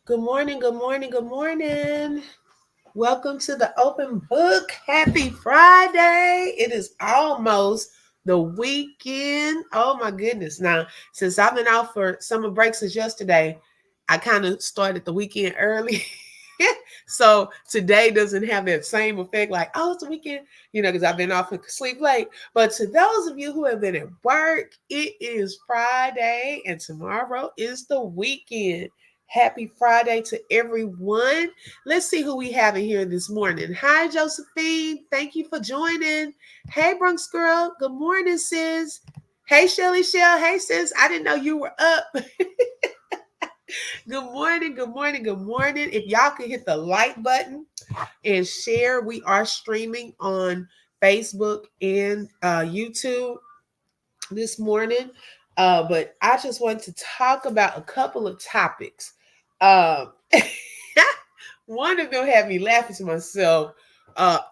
Good morning, good morning, good morning. Welcome to the open book. Happy Friday. It is almost the weekend. Oh my goodness. Now, since I've been out for summer break since yesterday, I kind of started the weekend early. So today doesn't have that same effect like, oh, it's a weekend, because I've been off and sleep late. But to those of you who have been at work, it is Friday and tomorrow is the weekend. Happy Friday to everyone. Let's see who we have in here this morning. Hi, Josephine. Thank you for joining. Hey, Bronx girl. Good morning, sis. Hey, Shelly Shell. Hey, sis. I didn't know you were up. Good morning. Good morning. Good morning. If y'all could hit the like button and share, we are streaming on Facebook and YouTube this morning. But I just want to talk about a couple of topics. Um, One of them had me laughing to myself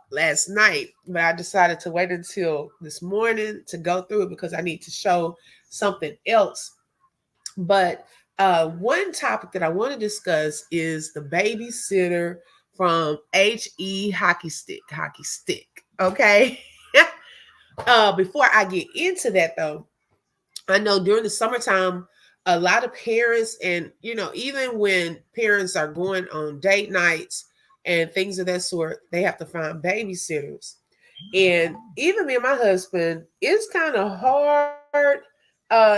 last night, but I decided to wait until this morning to go through it because I need to show something else. But one topic that I want to discuss is the babysitter from HE hockey stick. Hockey stick. Okay. Before I get into that though, I know during the summertime, a lot of parents, and even when parents are going on date nights and things of that sort, they have to find babysitters. And even me and my husband, it's kind of hard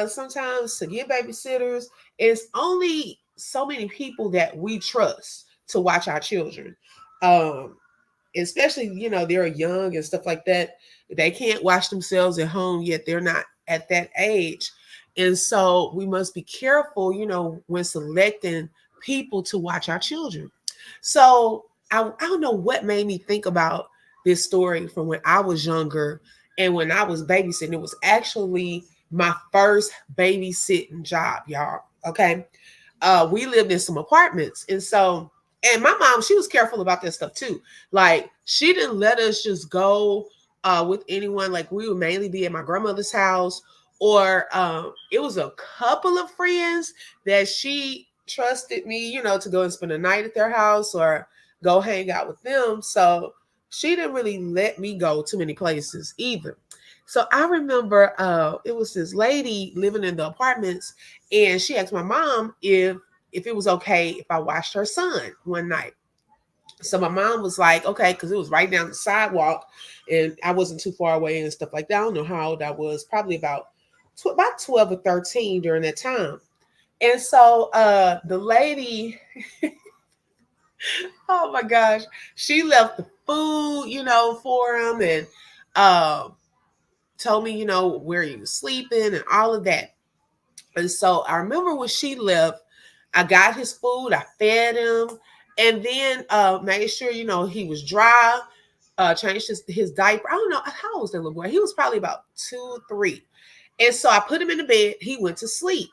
sometimes to get babysitters. It's only so many people that we trust to watch our children. Um, Especially, they're young and stuff like that. They can't watch themselves at home yet. They're not at that age. And so we must be careful, when selecting people to watch our children. So I don't know what made me think about this story from when I was younger and when I was babysitting. It was actually my first babysitting job, y'all. Okay. We lived in some apartments. And my mom, she was careful about that stuff too. Like, she didn't let us just go with anyone. Like, we would mainly be at my grandmother's house, or it was a couple of friends that she trusted me, to go and spend a night at their house or go hang out with them. So she didn't really let me go too many places either. So I remember it was this lady living in the apartments, and she asked my mom if it was okay if I watched her son one night. So my mom was like, okay, because it was right down the sidewalk, and I wasn't too far away and stuff like that. I don't know how old I was, probably about 12 or 13 during that time. And so the lady, oh my gosh, she left the food, for him, and uh, told me, where he was sleeping and all of that. And so I remember when she left, I got his food, I fed him, and then made sure, he was dry, changed his diaper. I don't know, how old was that little boy? He was probably about 2, 3. And so I put him in the bed, he went to sleep.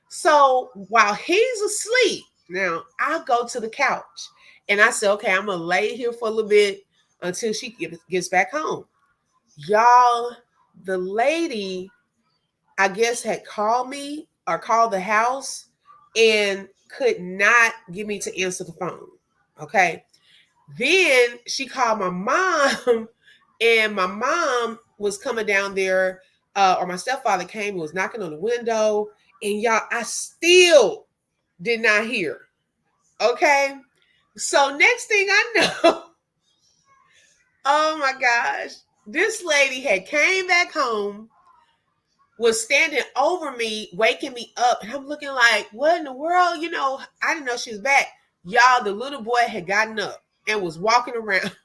So while he's asleep, now I go to the couch and I said, okay, I'm gonna lay here for a little bit until she gets back home. Y'all, the lady, I guess, had called me or called the house and could not get me to answer the phone. Okay. Then she called my mom, and my mom was coming down there, or my stepfather came and was knocking on the window. And y'all, I still did not hear. Okay. So next thing I know, oh my gosh, this lady had came back home, was standing over me, waking me up. And I'm looking like, what in the world? I didn't know she was back. Y'all, the little boy had gotten up and was walking around.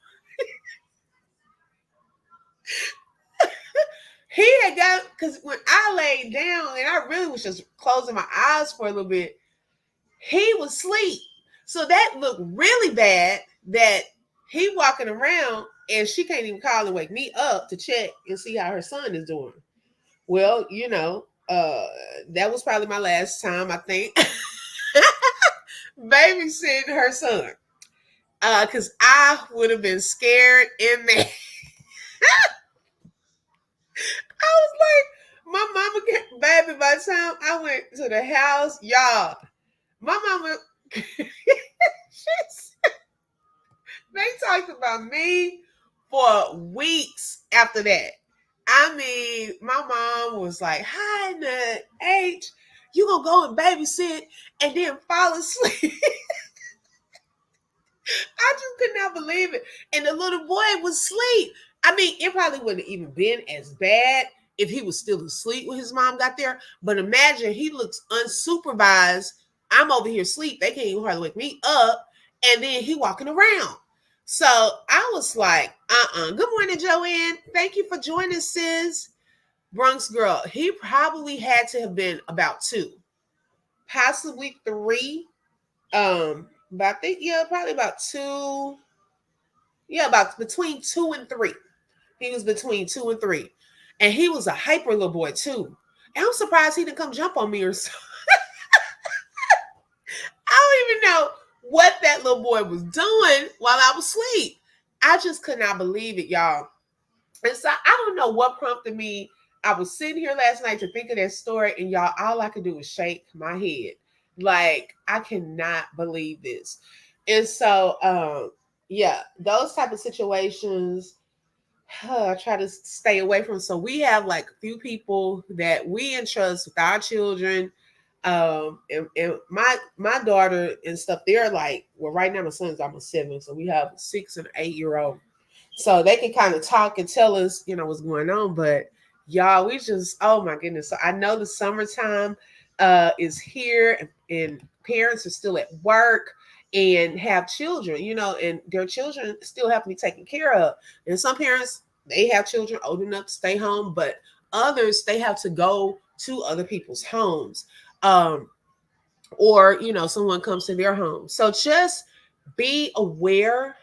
He had got, because when I laid down and I really was just closing my eyes for a little bit, he was asleep. So that looked really bad that he walking around and she can't even call and wake me up to check and see how her son is doing. Well, that was probably my last time, I think, babysitting her son. Because I would have been scared in there. I was like, my mama, baby, by the time I went to the house, y'all, my mama They talked about me for weeks after that. I mean, my mom was like, "Hi, Nut H, you gonna go and babysit and then fall asleep?" I just could not believe it. And the little boy was asleep. I mean, it probably wouldn't have even been as bad if he was still asleep when his mom got there. But imagine he looks unsupervised. I'm over here asleep. They can't even hardly wake me up. And then he walking around. So I was like, Good morning, Joanne. Thank you for joining, sis. Bronx girl. He probably had to have been about 2, possibly 3. But I think, yeah, probably about 2. Yeah, about between 2 and 3. He was between 2 and 3. And he was a hyper little boy too. And I'm surprised he didn't come jump on me or so. I don't even know what that little boy was doing while I was asleep. I just could not believe it, y'all. And so I don't know what prompted me. I was sitting here last night to think of that story, and y'all, all I could do was shake my head. Like, I cannot believe this. And so, yeah, those type of situations I try to stay away from. So we have like a few people that we entrust with our children. And my daughter and stuff, they're like, well, right now my son's almost 7, so we have 6 and 8-year-old. So they can kind of talk and tell us, what's going on. But y'all, we just, oh my goodness. So I know the summertime is here, and parents are still at work and have children, and their children still have to be taken care of. And some parents, they have children old enough to stay home, but others, they have to go to other people's homes. Or someone comes to their home. So just be aware,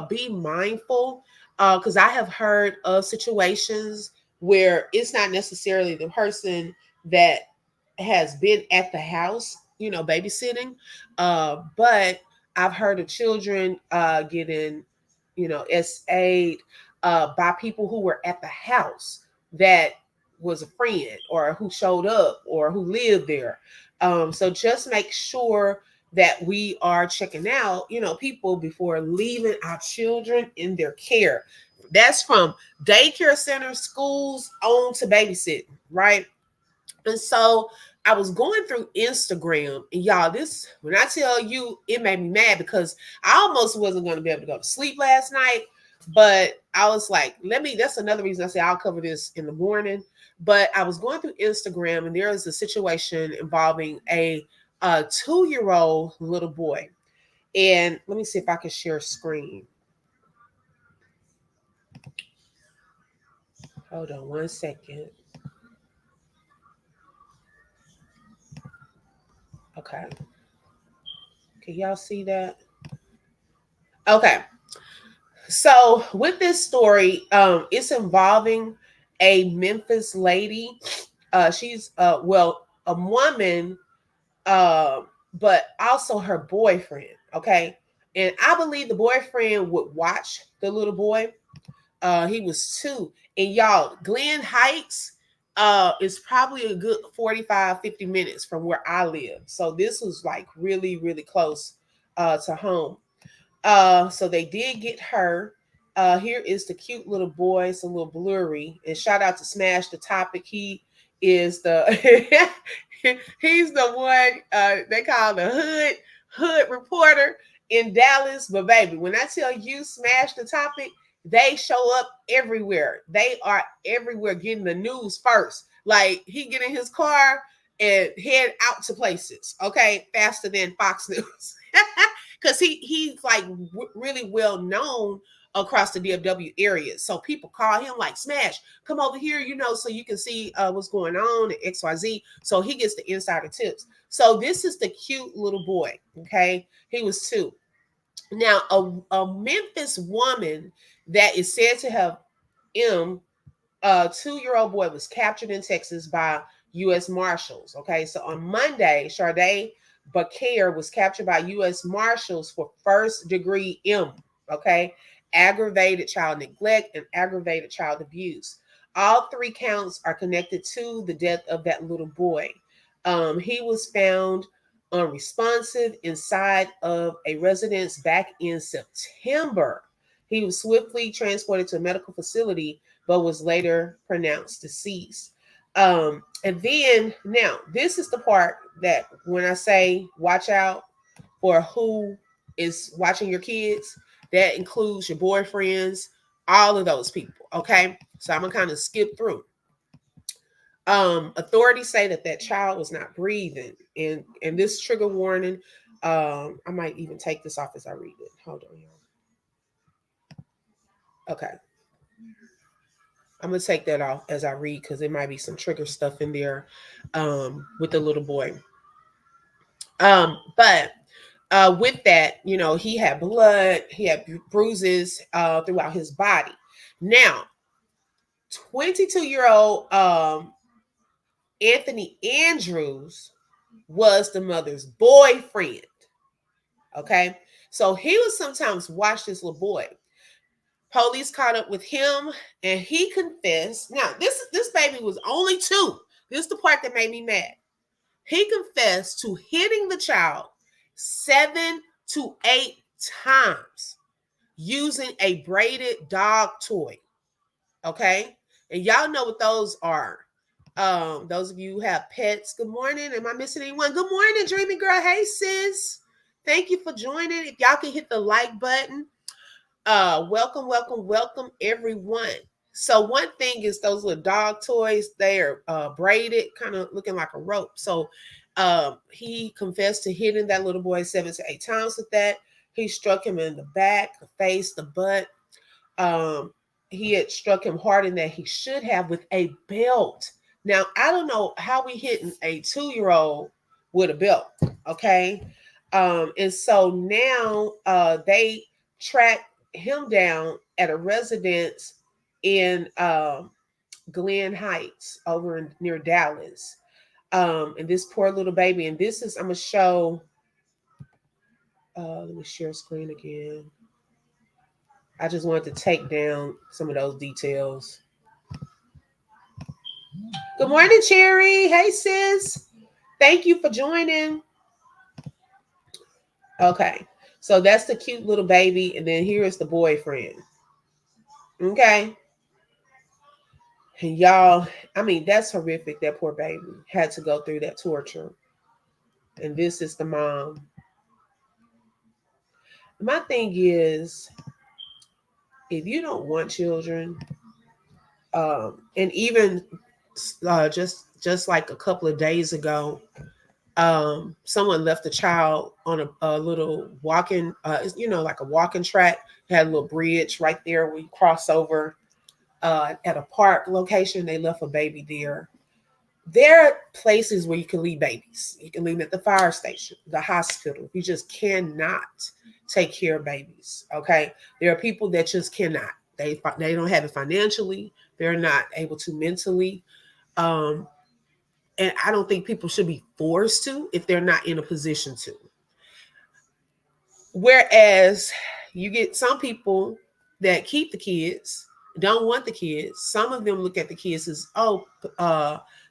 be mindful, because I have heard of situations where it's not necessarily the person that has been at the house, babysitting, but I've heard of children getting, SA'd by people who were at the house that was a friend or who showed up or who lived there. So just make sure that we are checking out, people before leaving our children in their care. That's from daycare centers, schools, on to babysitting, right? And so I was going through Instagram, and y'all, this, when I tell you, it made me mad because I almost wasn't going to be able to go to sleep last night. But I was like, that's another reason I say I'll cover this in the morning. But I was going through Instagram, and there is a situation involving a 2-year-old little boy. And let me see if I can share screen. Hold on one second. Okay. Can y'all see that? Okay. So with this story, it's involving a Memphis lady. She's a woman, uh, but also her boyfriend. Okay, and I believe the boyfriend would watch the little boy. He was 2, and y'all, Glen Heights is probably a good 45-50 minutes from where I live. So this was like really, really close to home. So they did get her. Here is the cute little boy. It's a little blurry. And shout out to Smash the Topic. He is the he's the one they call the hood reporter in Dallas. But baby, when I tell you Smash the Topic, they show up everywhere. They are everywhere getting the news first. Like he get in his car and head out to places, okay, faster than Fox News. Because he's like really well known across the DFW area. So people call him like, Smash, come over here, so you can see what's going on at XYZ. So he gets the insider tips. So this is the cute little boy, okay? He was 2. Now, a Memphis woman that is said to have a 2-year-old boy was captured in Texas by U.S. Marshals. Okay, so on Monday, Sade Bakir was captured by U.S. Marshals for first-degree okay, aggravated child neglect and aggravated child abuse. All 3 counts are connected to the death of that little boy. He was found unresponsive inside of a residence back in September. He was swiftly transported to a medical facility, but was later pronounced deceased. And then now this is the part that when I say watch out for who is watching your kids, that includes your boyfriends, all of those people. Okay, so I'm gonna kind of skip through. Authorities say that that child was not breathing, and this trigger warning. I might even take this off as I read it. Hold on, y'all. Okay, I'm gonna take that off as I read because there might be some trigger stuff in there, with the little boy. But with that, he had blood, he had bruises throughout his body. Now, 22-year-old Anthony Andrews was the mother's boyfriend. Okay, so he would sometimes watch this little boy. Police caught up with him, and he confessed. Now, this baby was only 2. This is the part that made me mad. He confessed to hitting the child 7 to 8 times using a braided dog toy. Okay, and y'all know what those are. Those of you who have pets, good morning. Am I missing anyone? Good morning, Dreamy Girl. Hey, sis. Thank you for joining. If y'all can hit the like button, welcome, welcome, welcome, everyone. So one thing is those little dog toys. They are braided, kind of looking like a rope. So he confessed to hitting that little boy 7 to 8 times with that. He struck him in the back, the face, the butt. He had struck him harder than he should have with a belt. Now, I don't know how we hitting a 2-year-old with a belt, okay? And so now they tracked him down at a residence in Glen Heights over near Dallas. And this poor little baby, and this is, I'm going to show, let me share screen again. I just wanted to take down some of those details. Good morning, Cherry. Hey, sis. Thank you for joining. Okay. So that's the cute little baby. And then here is the boyfriend. Okay. And y'all, I mean, that's horrific. That poor baby had to go through that torture. And this is the mom. My thing is, if you don't want children, and even just like a couple of days ago, someone left a child on a little walking, like a walking track. It had a little bridge right there where you cross over at a park location. They left a baby there. There are places where you can leave babies. You can leave them at the fire station, the hospital. You just cannot take care of babies. Okay, there are people that just cannot. They don't have it financially. They're not able to mentally. And I don't think people should be forced to if they're not in a position to. Whereas you get some people that keep the kids, don't want the kids. Some of them look at the kids as,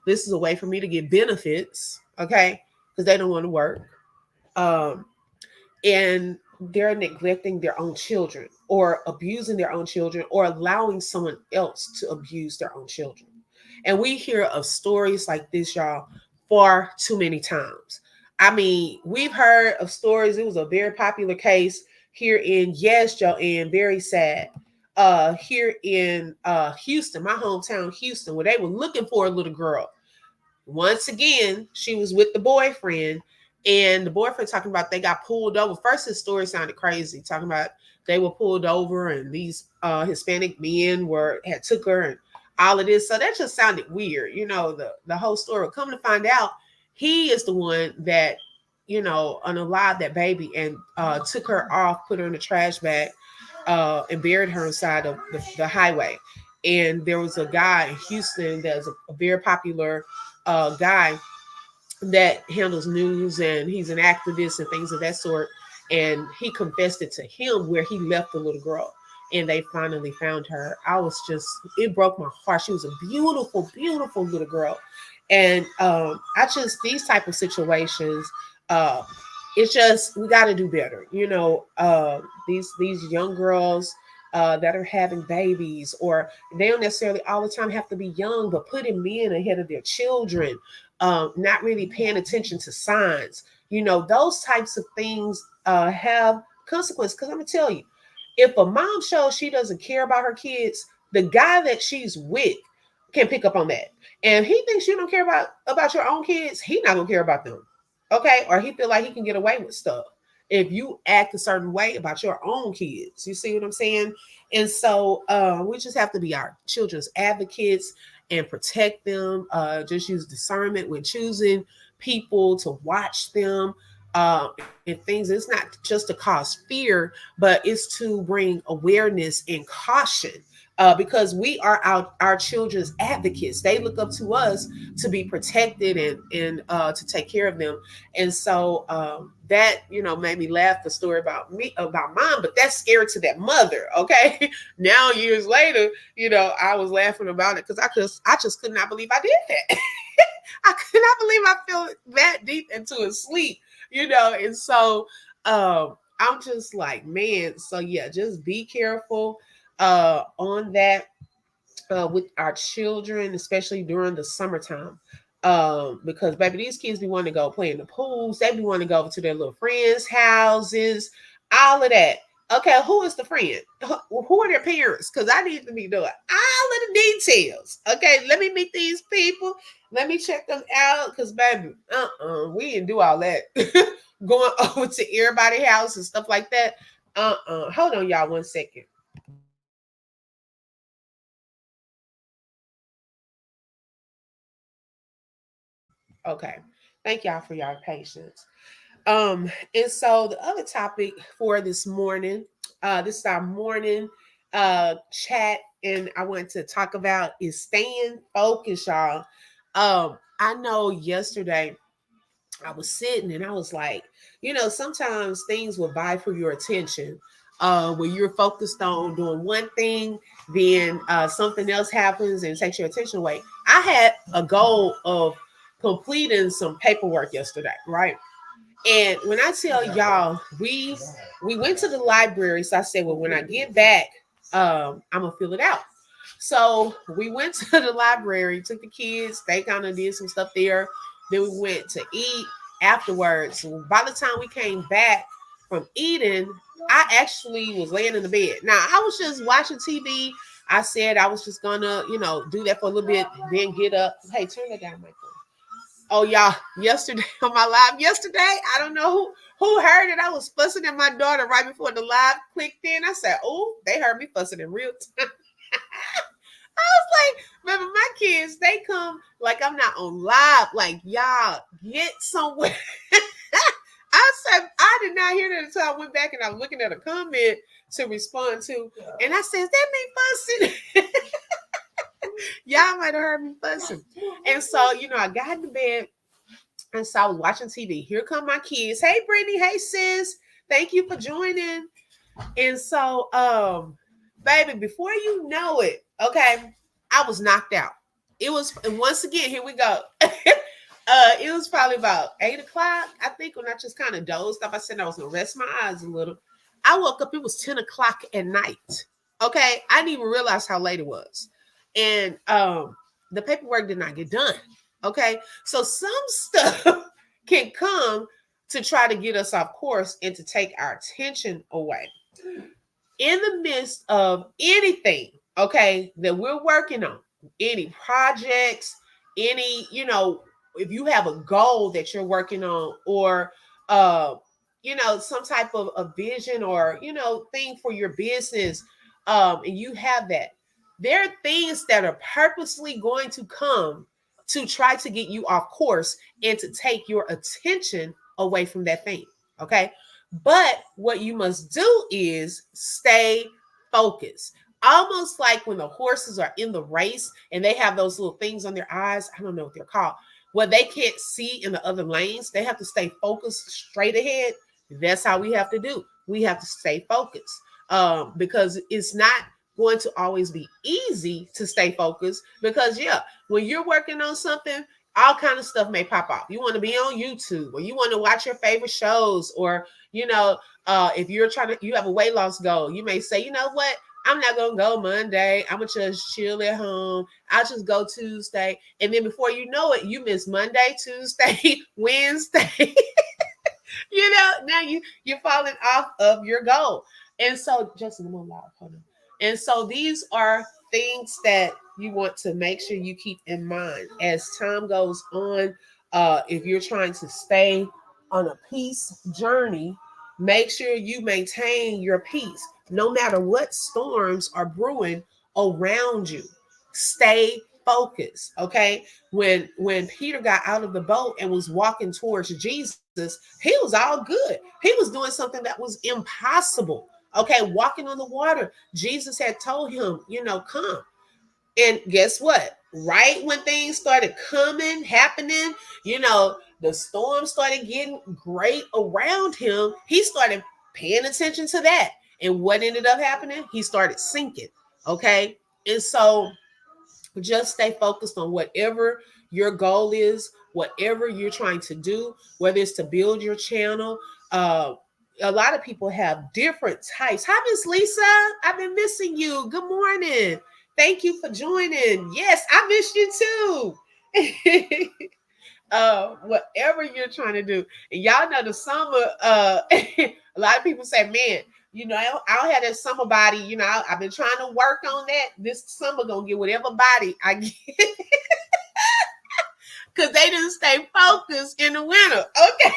this is a way for me to get benefits, okay? Because they don't want to work. And they're neglecting their own children or abusing their own children or allowing someone else to abuse their own children. And we hear of stories like this, y'all, far too many times. I mean, we've heard of stories. It was a very popular case here in, yes, Joanne, very sad, here in Houston, my hometown, Houston, where they were looking for a little girl. Once again, she was with the boyfriend, and the boyfriend talking about they got pulled over. First, his story sounded crazy, talking about they were pulled over and these Hispanic men had took her and all of this. So that just sounded weird, the whole story. Come to find out, he is the one that, unalived that baby and took her off, put her in a trash bag, and buried her inside of the highway. And there was a guy in Houston that's a very popular guy that handles news, and he's an activist and things of that sort. And he confessed it to him where he left the little girl, and they finally found her. It broke my heart. She was a beautiful, beautiful little girl. And I just, these type of situations, uh, it's just, we got to do better. These young girls that are having babies, or they don't necessarily all the time have to be young, but putting men ahead of their children, not really paying attention to signs. Those types of things have consequences. Because I'm gonna tell you, if a mom shows she doesn't care about her kids, the guy that she's with can pick up on that. And he thinks you don't care about your own kids, he not gonna care about them. Okay? Or he feel like he can get away with stuff if you act a certain way about your own kids. You see what I'm saying? And so we just have to be our children's advocates and protect them. Just use discernment when choosing people to watch them, and things. It's not just to cause fear, but it's to bring awareness and caution, because we are our children's advocates. They look up to us to be protected and to take care of them. And so that made me laugh, the story about mom, but that's scary to that mother. Okay, now years later, I was laughing about it because I just could not believe I did that. I could not believe I fell that deep into a sleep. And so I'm just like, man. So yeah, just be careful on that, with our children, especially during the summertime. Because baby, these kids be wanting to go play in the pools, they be wanting to go over to their little friends' houses, all of that. Okay, who is the friend? Who are their parents? Because I need to be doing all of the details. Okay, let me meet these people. Let me check them out. Because baby, we didn't do all that. Going over to everybody's house and stuff like that. Hold on, y'all, 1 second. Okay. Thank y'all for your patience. And so the other topic for this morning, this is our morning chat, and I want to talk about is staying focused, y'all. I know yesterday I was sitting and I was like, sometimes things will vie for your attention. When you're focused on doing one thing, then something else happens and takes your attention away. I had a goal of completing some paperwork yesterday, right? And when I tell y'all, we went to the library. So I said, well, when I get back, I'm gonna fill it out. So we went to the library, took the kids, they kind of did some stuff there. Then we went to eat afterwards. So by the time we came back from eating, I actually was laying in the bed. Now I was just watching TV. I said I was just gonna, do that for a little bit, then get up. Hey, turn that down, Michael. Oh y'all, yesterday on my live yesterday, I don't know who heard it. I was fussing at my daughter right before the live clicked in. I said, "Oh, they heard me fussing in real time." I was like, remember my kids, they come like I'm not on live. Like, y'all get somewhere. I said, I did not hear that until I went back and I was looking at a comment to respond to. And I said, is that me fussing? Y'all might have heard me fussing. And so, I got in the bed, and so I was watching TV. Here come my kids. Hey, Brittany. Hey, sis. Thank you for joining. And so, baby, before you know it, okay, I was knocked out. It was, and once again, here we go. It was probably about 8 o'clock, I think, when I just kind of dozed off. I said I was gonna rest my eyes a little. I woke up, it was 10 o'clock at night. Okay. I didn't even realize how late it was. And the paperwork did not get done. Okay. So some stuff can come to try to get us off course and to take our attention away. In the midst of anything, okay, that we're working on, any projects, any, if you have a goal that you're working on, or some type of a vision, or thing for your business, and you have that, there are things that are purposely going to come to try to get you off course and to take your attention away from that thing. Okay. But what you must do is stay focused. Almost like when the horses are in the race and they have those little things on their eyes. I don't know what they're called. What they can't see in the other lanes, they have to stay focused straight ahead. That's how we have to do. We have to stay focused, because it's not going to always be easy to stay focused. Because, yeah, when you're working on something, all kind of stuff may pop off. You want to be on YouTube, or you want to watch your favorite shows, or if you're trying to, you have a weight loss goal, you may say, you know what, I'm not gonna go Monday. I'm gonna just chill at home. I'll just go Tuesday, and then before you know it, you miss Monday, Tuesday, Wednesday. Now you're falling off of your goal. And so, just a little loud, hold on. And so these are things that you want to make sure you keep in mind as time goes on. If you're trying to stay on a peace journey, make sure you maintain your peace no matter what storms are brewing around you. Stay focused. Okay. When Peter got out of the boat and was walking towards Jesus, he was all good. He was doing something that was impossible. Okay, walking on the water. Jesus had told him, come. And guess what? Right when things started happening, the storm started getting great around him. He started paying attention to that. And what ended up happening? He started sinking. Okay. And so just stay focused on whatever your goal is, whatever you're trying to do, whether it's to build your channel. A lot of people have different types. Hi, Miss Lisa. I've been missing you. Good morning. Thank you for joining. Yes, I missed you too. Whatever you're trying to do. And y'all know the summer, a lot of people say, man, I don't have that summer body. I've been trying to work on that. This summer gonna get whatever body I get. Because they didn't stay focused in the winter. Okay.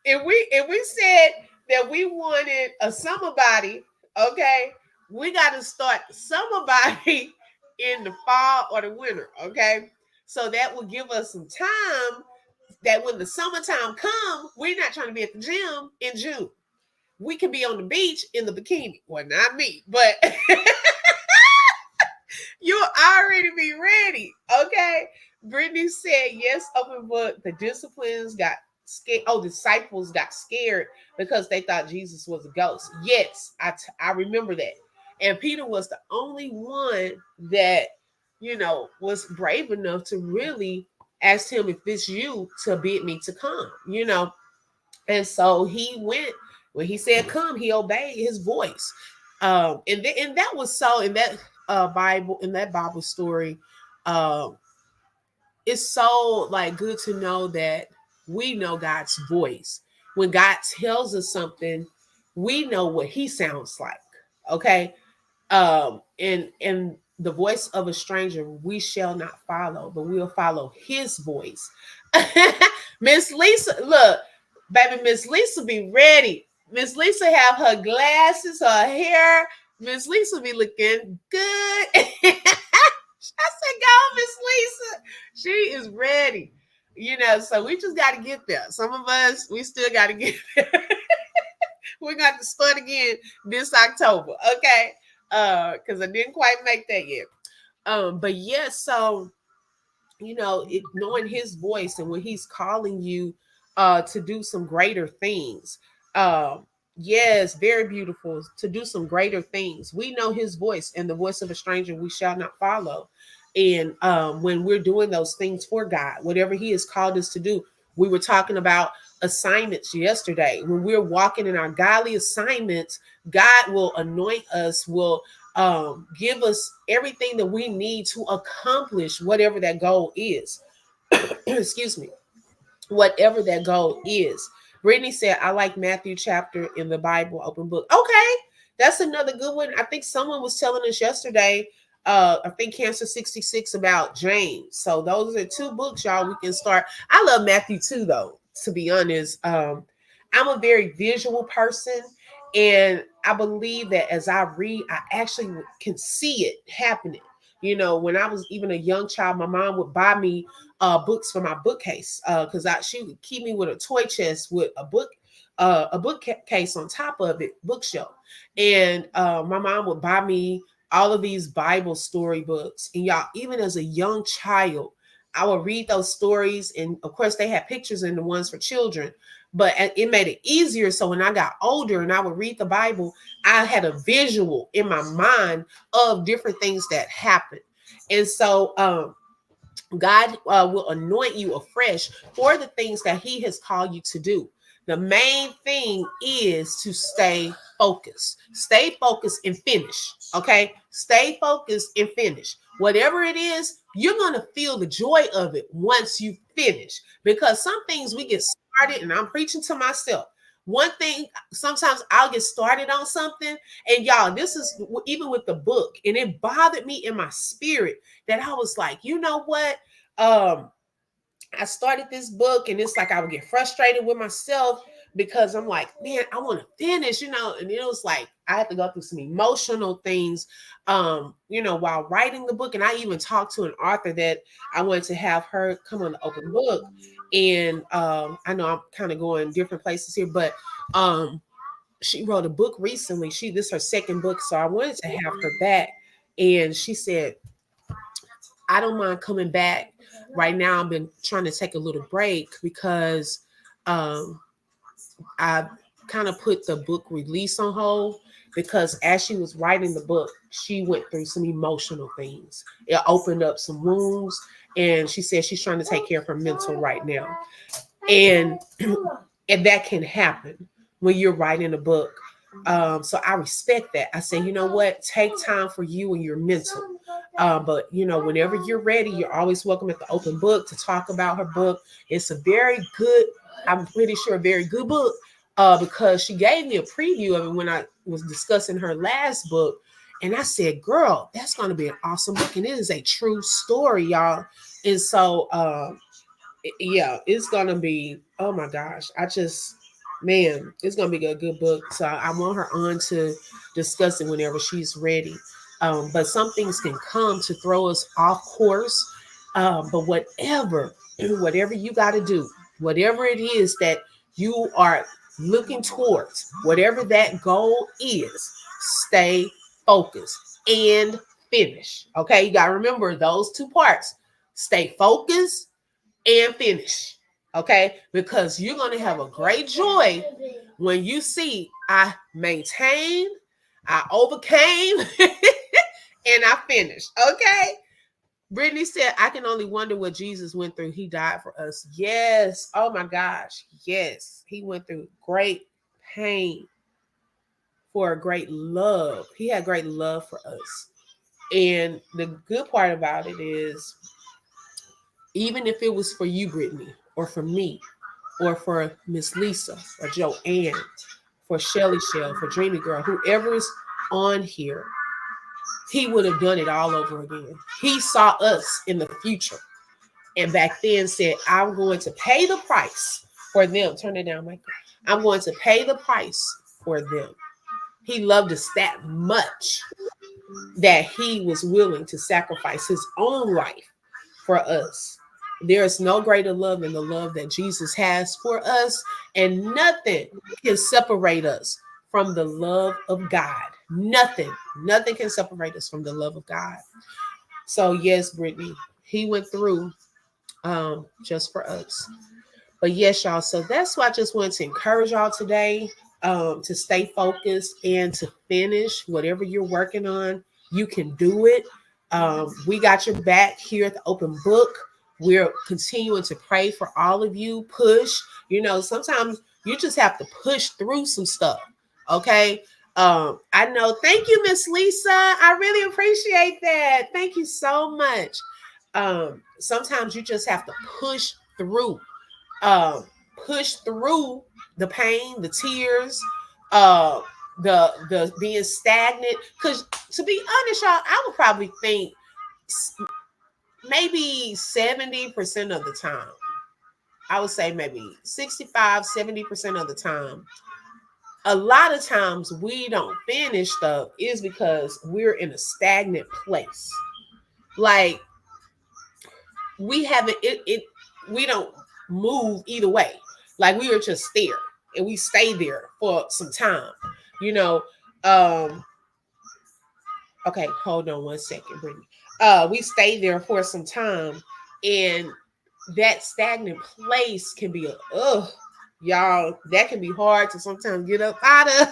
If we said that we wanted a summer body, okay, we got to start summer body in the fall or the winter, okay? So that will give us some time that when the summertime comes, we're not trying to be at the gym in June. We can be on the beach in the bikini. Well, not me, but you'll already be ready, okay? Brittany said, yes, open book. The disciplines got scared. Oh, disciples got scared because they thought Jesus was a ghost. Yes, I remember that. And Peter was the only one that, was brave enough to really ask him, if it's you, to bid me to come, And so he went. When he said come, he obeyed his voice. And that was so in that Bible story, it's so like good to know that we know God's voice. When God tells us something, we know what he sounds like. Okay. And the voice of a stranger we shall not follow, but we'll follow his voice. Miss Lisa, look, baby, Miss Lisa be ready. Miss Lisa have her glasses, her hair. Miss Lisa be looking good. I said, go, Miss Lisa. She is ready. So we just got to get there. Some of us, we still got to get there. We're going to start again this October, okay? Because I didn't quite make that yet. But yeah, so, knowing his voice and when he's calling you to do some greater things. Yes, very beautiful, to do some greater things. We know his voice, and the voice of a stranger we shall not follow. And when we're doing those things for God, whatever he has called us to do, we were talking about assignments yesterday. When we're walking in our godly assignments, God will anoint us, will give us everything that we need to accomplish whatever that goal is. Excuse me. Whatever that goal is. Brittany said, I like Matthew chapter in the Bible, open book. Okay. That's another good one. I think someone was telling us yesterday, I think Cancer 66 about James. So those are two books, y'all, we can start. I love Matthew too, though, to be honest. I'm a very visual person. And I believe that as I read, I actually can see it happening. When I was even a young child, my mom would buy me books for my bookcase because she would keep me with a toy chest with a bookcase on top of it, bookshelf. And my mom would buy me all of these Bible story books. And y'all, even as a young child, I would read those stories. And of course, they had pictures in the ones for children, but it made it easier. So when I got older and I would read the Bible, I had a visual in my mind of different things that happened. And so God will anoint you afresh for the things that he has called you to do. The main thing is to stay focused. Stay focused and finish. Okay? Stay focused and finish. Whatever it is, you're going to feel the joy of it once you finish. Because some things we get started, and I'm preaching to myself. One thing, sometimes I'll get started on something, and y'all, this is even with the book, and it bothered me in my spirit that I was like, you know what? Um, I started this book, and it's like I would get frustrated with myself because I'm like, man, I want to finish, and it was like I had to go through some emotional things, while writing the book. And I even talked to an author that I wanted to have her come on the open book. And I know I'm kind of going different places here, but she wrote a book recently. This is her second book, so I wanted to have her back. And she said, I don't mind coming back. Right now, I've been trying to take a little break because I kind of put the book release on hold because as she was writing the book, she went through some emotional things. It opened up some wounds, and she said she's trying to take care of her mental right now. And and that can happen when you're writing a book. So I respect that. I say, you know what? Take time for you and your mental. But whenever you're ready, you're always welcome at the open book to talk about her book. It's a very good, I'm pretty sure, a very good book. Because she gave me a preview of it when I was discussing her last book. And I said, girl, that's going to be an awesome book. And it is a true story, y'all. And so, yeah, it's going to be, oh my gosh. Man, it's going to be a good book. So I want her on to discuss it whenever she's ready. But some things can come to throw us off course. But whatever you got to do, whatever it is that you are looking towards, whatever that goal is, stay focused and finish. Okay, you got to remember those two parts. Stay focused and finish. Okay, because you're going to have a great joy when you see I maintained, I overcame, and I finished. Okay. Brittany said, I can only wonder what Jesus went through. He died for us. Yes. Oh my gosh. Yes. He went through great pain for a great love. He had great love for us. And the good part about it is, even if it was for you, Brittany, or for me, or for Miss Lisa, or Joanne, for Shelly Shell, for Dreamy Girl, whoever's on here, he would have done it all over again. He saw us in the future. And back then said, I'm going to pay the price for them. Turn it down, Michael. I'm going to pay the price for them. He loved us that much that he was willing to sacrifice his own life for us. There is no greater love than the love that Jesus has for us, and nothing can separate us from the love of God. Nothing can separate us from the love of God. So yes, Brittany, he went through just for us. But yes, y'all, so that's why I just wanted to encourage y'all today, to stay focused and to finish whatever you're working on. You can do it. We got your back here at the open book. We're continuing to pray for all of you. Push. Sometimes you just have to push through some stuff. Okay. I know. Thank you, Miss Lisa. I really appreciate that. Thank you so much. Sometimes you just have to push through. Push through the pain, the tears, the being stagnant. Because to be honest, y'all, I would probably think maybe 70% of the time, I would say maybe 65, 70% of the time, a lot of times we don't finish stuff is because we're in a stagnant place. Like we haven't, we don't move either way. Like we are just there and we stay there for some time, you know. Okay, hold on one second, Brittany. We stay there for some time, and that stagnant place can be y'all, that can be hard to sometimes get up out of.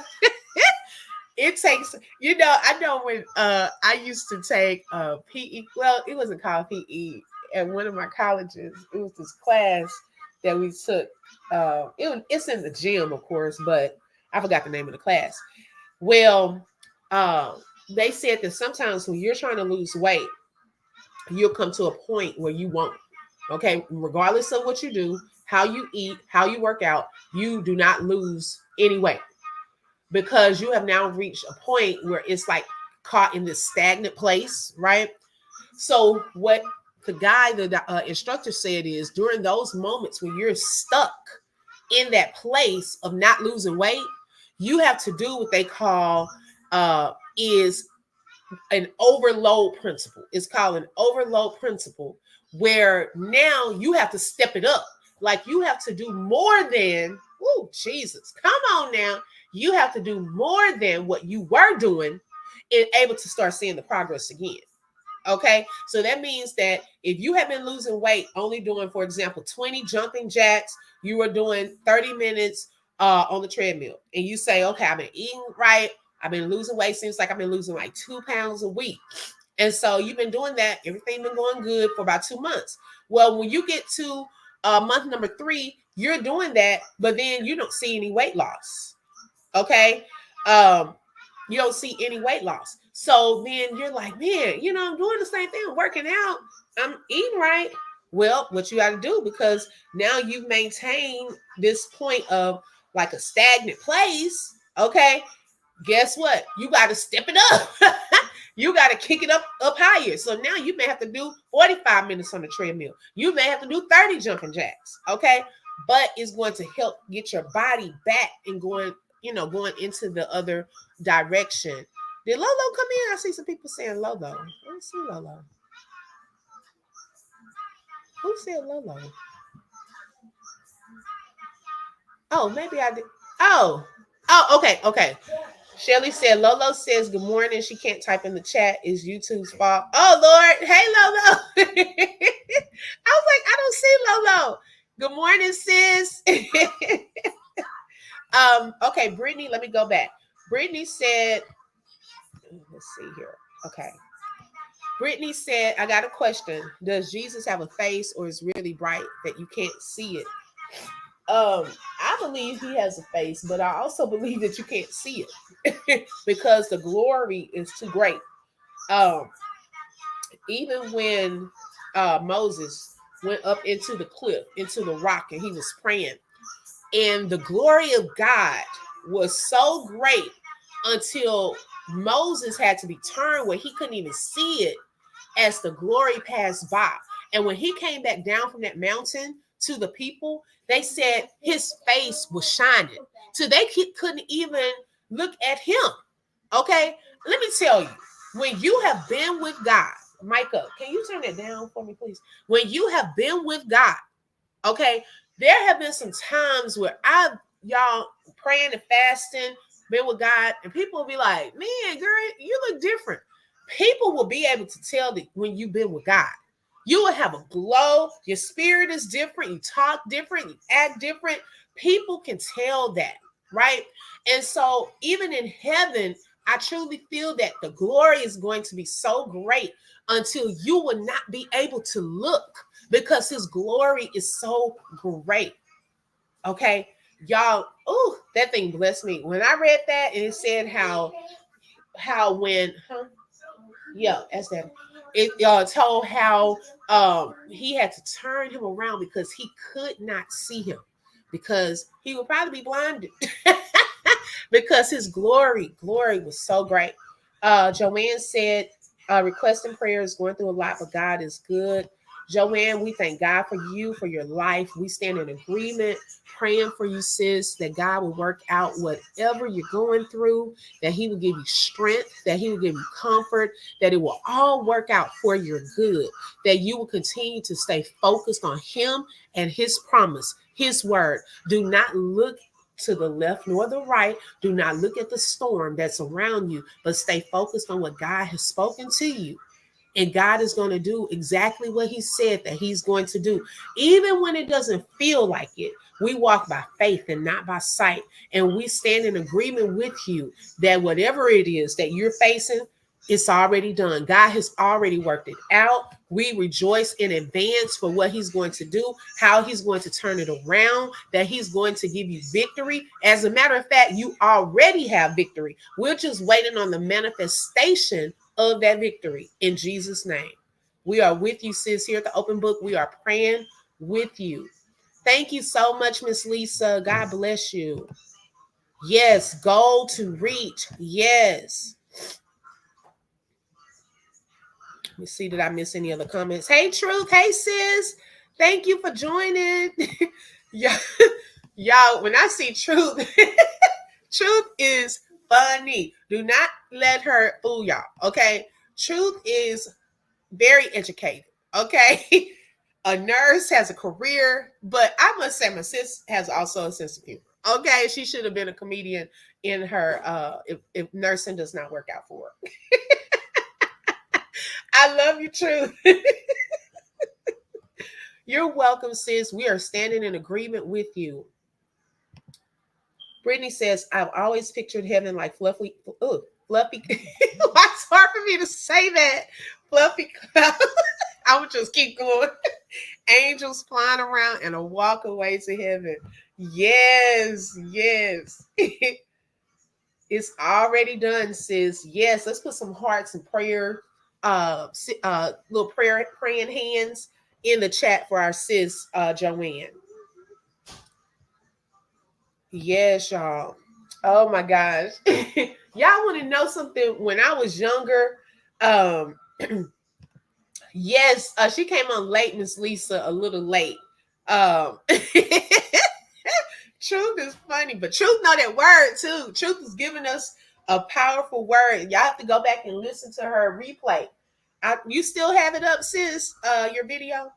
It takes, I know when I used to take PE, well, it wasn't called PE at one of my colleges. It was this class that we took. It's in the gym, of course, but I forgot the name of the class. Well, uh, they said that sometimes when you're trying to lose weight, you'll come to a point where you won't. Okay, regardless of what you do, how you eat, how you work out, you do not lose any weight because you have now reached a point where it's like caught in this stagnant place, right? So what the instructor said is during those moments when you're stuck in that place of not losing weight, you have to do what they call is an overload principle. It's called an overload principle, where now you have to step it up. Like you have to do more than, oh, Jesus, come on now. You have to do more than what you were doing and able to start seeing the progress again. Okay, so that means that if you have been losing weight, only doing, for example, 20 jumping jacks, you are doing 30 minutes on the treadmill, and you say, okay, I've been eating right, I've been losing weight, seems like I've been losing like 2 pounds a week. And so you've been doing that, everything been going good for about 2 months. Well, when you get to month number 3, you're doing that, but then you don't see any weight loss. Okay. You don't see any weight loss. So then you're like, man, I'm doing the same thing. I'm working out. I'm eating right. Well, what you got to do, because now you've maintained this point of like a stagnant place. Okay. Guess what? You got to step it up. You got to kick it up higher. So now you may have to do 45 minutes on the treadmill. You may have to do 30 jumping jacks. Okay. But it's going to help get your body back and going into the other direction. Did Lolo come in? I see some people saying Lolo. I don't see Lolo. Who said Lolo? Oh, maybe I did. Oh, okay. Shelly said Lolo says good morning. She can't type in the chat. It's YouTube's fault. Oh Lord. Hey Lolo. I was like, I don't see Lolo. Good morning, sis. Okay, Brittany, let me go back. Brittany said, let's see here. Okay. Brittany said, I got a question. Does Jesus have a face, or is really bright that you can't see it? I believe he has a face, but I also believe that you can't see it because the glory is too great. Even when Moses went up into the cliff, into the rock, and he was praying, and the glory of God was so great until Moses had to be turned where he couldn't even see it as the glory passed by. And when he came back down from that mountain to the people, they said his face was shining. So they couldn't even look at him. Okay? Let me tell you, when you have been with God, Micah, can you turn that down for me, please? When you have been with God, okay, there have been some times where y'all praying and fasting, been with God, and people will be like, man, girl, you look different. People will be able to tell that when you've been with God. You will have a glow. Your spirit is different. You talk different. You act different. People can tell that, right? And so even in heaven, I truly feel that the glory is going to be so great until you will not be able to look because his glory is so great. Okay, y'all. Oh, that thing blessed me. When I read that, and it said how when, yeah, that's that. It told how he had to turn him around because he could not see him because he would probably be blinded because his glory was so great. Joanne said, requesting prayer is going through a lot, but God is good. Joanne, we thank God for you, for your life. We stand in agreement, praying for you, sis, that God will work out whatever you're going through, that he will give you strength, that he will give you comfort, that it will all work out for your good, that you will continue to stay focused on him and his promise, his word. Do not look to the left nor the right. Do not look at the storm that's around you, but stay focused on what God has spoken to you. And God is going to do exactly what he said that he's going to do. Even when it doesn't feel like it, we walk by faith and not by sight. And we stand in agreement with you that whatever it is that you're facing, it's already done. God has already worked it out. We rejoice in advance for what he's going to do, how he's going to turn it around, that he's going to give you victory. As a matter of fact, you already have victory. We're just waiting on the manifestation of that victory in Jesus' name. We are with you, sis, here at the Open Book. We are praying with you. Thank you so much, Miss Lisa. God bless you. Yes, goal to reach. Yes. Let me see, did I miss any other comments? Hey, Truth. Hey, sis. Thank you for joining. Y'all, when I see Truth, Truth is funny. Do not let her fool y'all, okay? Truth is very educated, okay? A nurse, has a career, but I must say my sis has also a sense of humor. Okay, she should have been a comedian in her if nursing does not work out for her. I love you, Truth. You're welcome, sis. We are standing in agreement with you. Brittany says, I've always pictured heaven like fluffy. It's hard for me to say that. Fluffy cloud. I would just keep going. Angels flying around and a walk away to heaven. Yes, yes. It's already done, sis. Yes, let's put some hearts and prayer, little praying hands in the chat for our sis, Joanne. Yes, y'all. Oh my gosh. Y'all want to know something? When I was younger, yes, she came on late, Miss Lisa, a little late. Truth is funny, but Truth know that word too. Truth is giving us a powerful word. Y'all have to go back and listen to her replay. You still have it up, sis? Your video.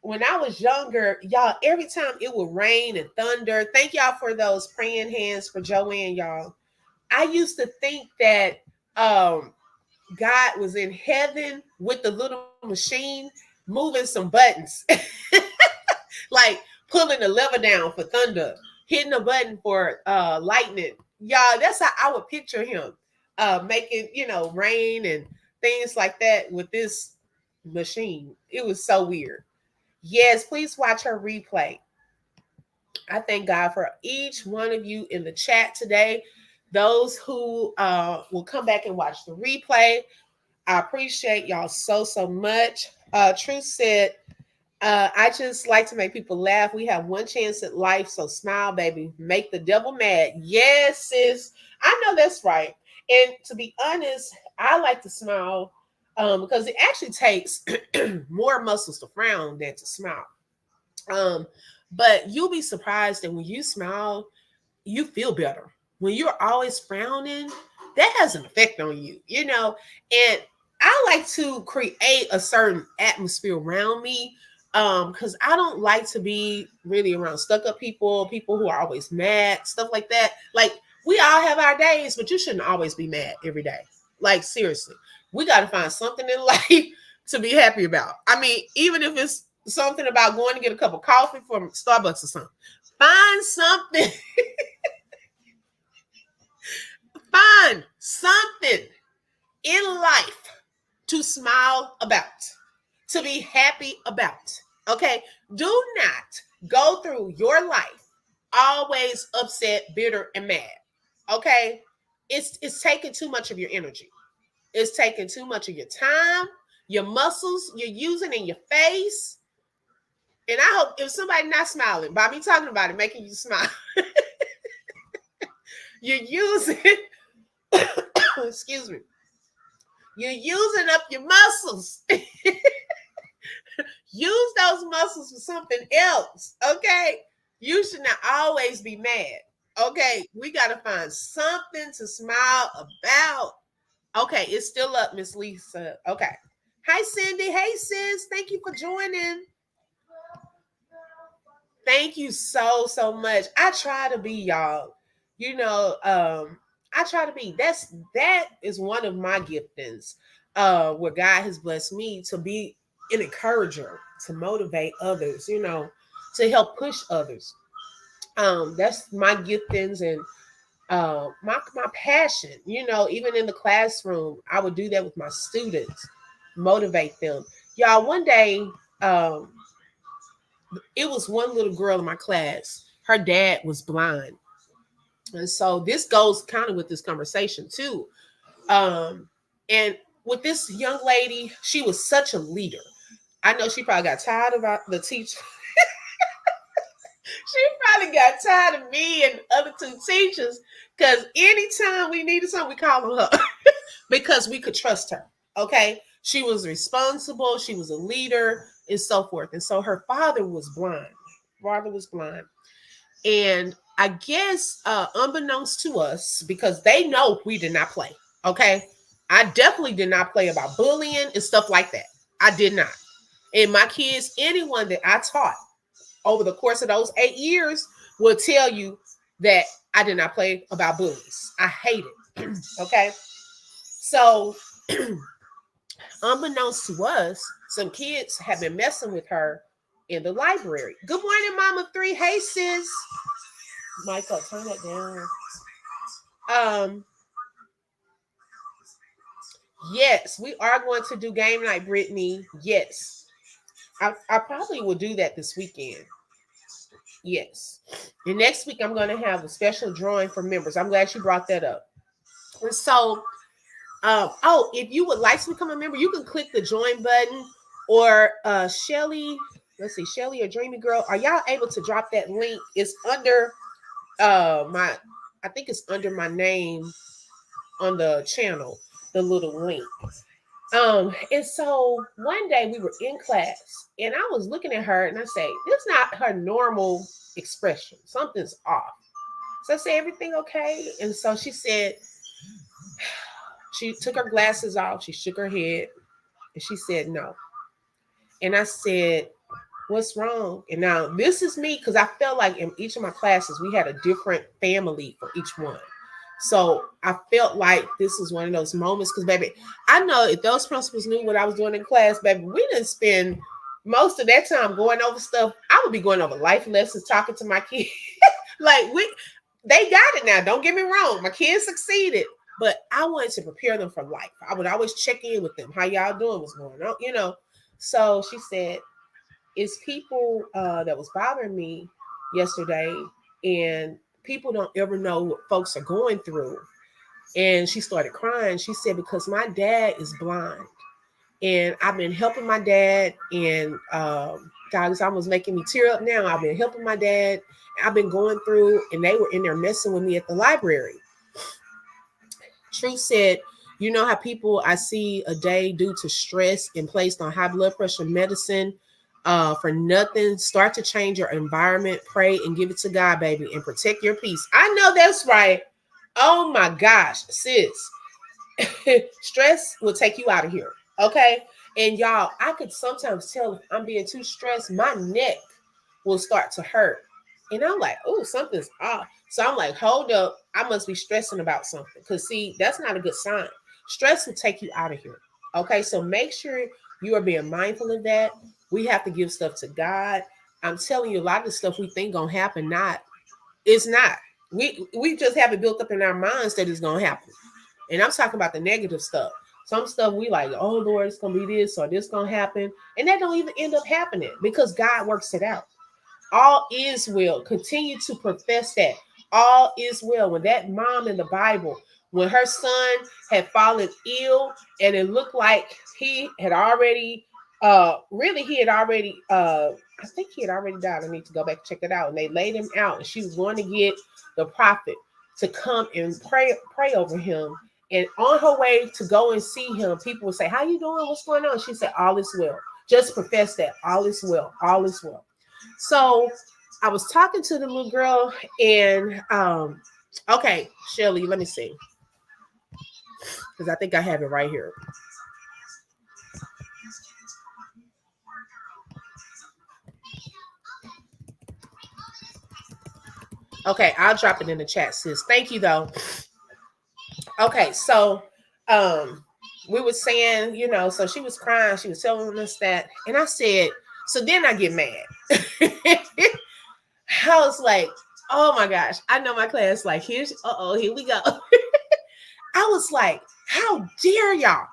When I was younger, y'all, every time it would rain and thunder. Thank y'all for those praying hands for Joanne, y'all. I used to think that God was in heaven with the little machine moving some buttons, like pulling the lever down for thunder, hitting a button for lightning. Y'all, that's how I would picture him, making, rain and things like that with this machine. It was so weird. Yes, please watch her replay. I thank God for each one of you in the chat today. Those who will come back and watch the replay, I appreciate y'all so, so much. Truth said, I just like to make people laugh. We have one chance at life, so smile, baby. Make the devil mad. Yes, sis. I know that's right. And to be honest, I like to smile because it actually takes more muscles to frown than to smile. But you'll be surprised that when you smile, you feel better. When you're always frowning, that has an effect on you, And I like to create a certain atmosphere around me because I don't like to be really around stuck-up people who are always mad, stuff like that. Like, we all have our days, but you shouldn't always be mad every day. Like, seriously, we got to find something in life to be happy about. I mean, even if it's something about going to get a cup of coffee from Starbucks or something, find something. Find something in life to smile about, to be happy about. Okay? Do not go through your life always upset, bitter, and mad. Okay? It's taking too much of your energy. It's taking too much of your time, your muscles you're using in your face. And I hope if somebody not smiling, by me talking about it, making you smile, you're using excuse me. You're using up your muscles. Use those muscles for something else. Okay. You should not always be mad. Okay. We got to find something to smile about. Okay. It's still up, Miss Lisa. Okay. Hi, Cindy. Hey, sis. Thank you for joining. Thank you so, so much. I try to be, y'all. I try to be. That is one of my giftings. where God has blessed me to be an encourager, to motivate others, to help push others. That's my giftings and my passion. Even in the classroom, I would do that with my students, motivate them. Y'all, one day, um, it was one little girl in my class. Her dad was blind, and so this goes kind of with this conversation too. And with this young lady, she was such a leader. I know she probably got tired of the teacher. She probably got tired of me and other two teachers because anytime we needed something, we called on her because we could trust her. Okay. She was responsible, she was a leader, and so forth. And so her father was blind. Father was blind. And I guess, unbeknownst to us, because they know we did not play. Okay. I definitely did not play about bullying and stuff like that. I did not. And my kids, anyone that I taught over the course of those 8 years, will tell you that I did not play about bullies. I hate it. Okay. So, unbeknownst to us, some kids have been messing with her in the library. Good morning, Mama 3. Hey, sis. Michael, turn that down. Yes, we are going to do game night, Brittany. Yes. I probably will do that this weekend. Yes. And next week, I'm going to have a special drawing for members. I'm glad you brought that up. And so, if you would like to become a member, you can click the join button, or Shelly, let's see, Shelly or Dreamy Girl, are y'all able to drop that link? It's under I think it's under my name on the channel, the little link. And so one day we were in class and I was looking at her and I say, this is not her normal expression. Something's off. So I said, everything okay? And so she said, she took her glasses off, she shook her head, and she said, no. And I said, what's wrong? And now this is me, because I felt like in each of my classes, we had a different family for each one. So I felt like this was one of those moments, because baby, I know if those principals knew what I was doing in class, baby, we didn't spend most of that time going over stuff. I would be going over life lessons, talking to my kids. Like they got it now. Don't get me wrong. My kids succeeded, but I wanted to prepare them for life. I would always check in with them. How y'all doing? What's going on? So she said, it's people that was bothering me yesterday, and people don't ever know what folks are going through. And she started crying. She said, because my dad is blind and I've been helping my dad, and God, it's almost making me tear up now. I've been helping my dad. I've been going through, and they were in there messing with me at the library. Truth said, you know how people I see a day due to stress and placed on high blood pressure medicine for nothing. Start to change your environment, pray, and give it to God, baby, and protect your peace. I know that's right. Oh my gosh, sis. Stress will take you out of here. Okay. And y'all, I could sometimes tell if I'm being too stressed, my neck will start to hurt. And I'm like, oh, something's off. So I'm like, hold up. I must be stressing about something. Because, see, that's not a good sign. Stress will take you out of here. Okay. So make sure you are being mindful of that. We have to give stuff to God. I'm telling you, a lot of the stuff we think gonna happen, it's not. We just have it built up in our minds that it's gonna happen. And I'm talking about the negative stuff. Some stuff we like, oh Lord, it's gonna be this or this gonna happen. And that don't even end up happening because God works it out. All is well. Continue to profess that. All is well. When that mom in the Bible, when her son had fallen ill and it looked like he had already I think he had already died. I need to go back and check it out. And they laid him out, and she was going to get the prophet to come and pray over him. And on her way to go and see him, people would say, how you doing? What's going on? She said, all is well. Just profess that. All is well. All is well. So I was talking to the little girl, and okay, Shelly, let me see. Because I think I have it right here. Okay, I'll drop it in the chat, sis. Thank you, though. Okay, so we were saying, so she was crying. She was telling us that. And I said, so then I get mad. I was like, oh my gosh. I know my class, like, here we go. I was like, how dare y'all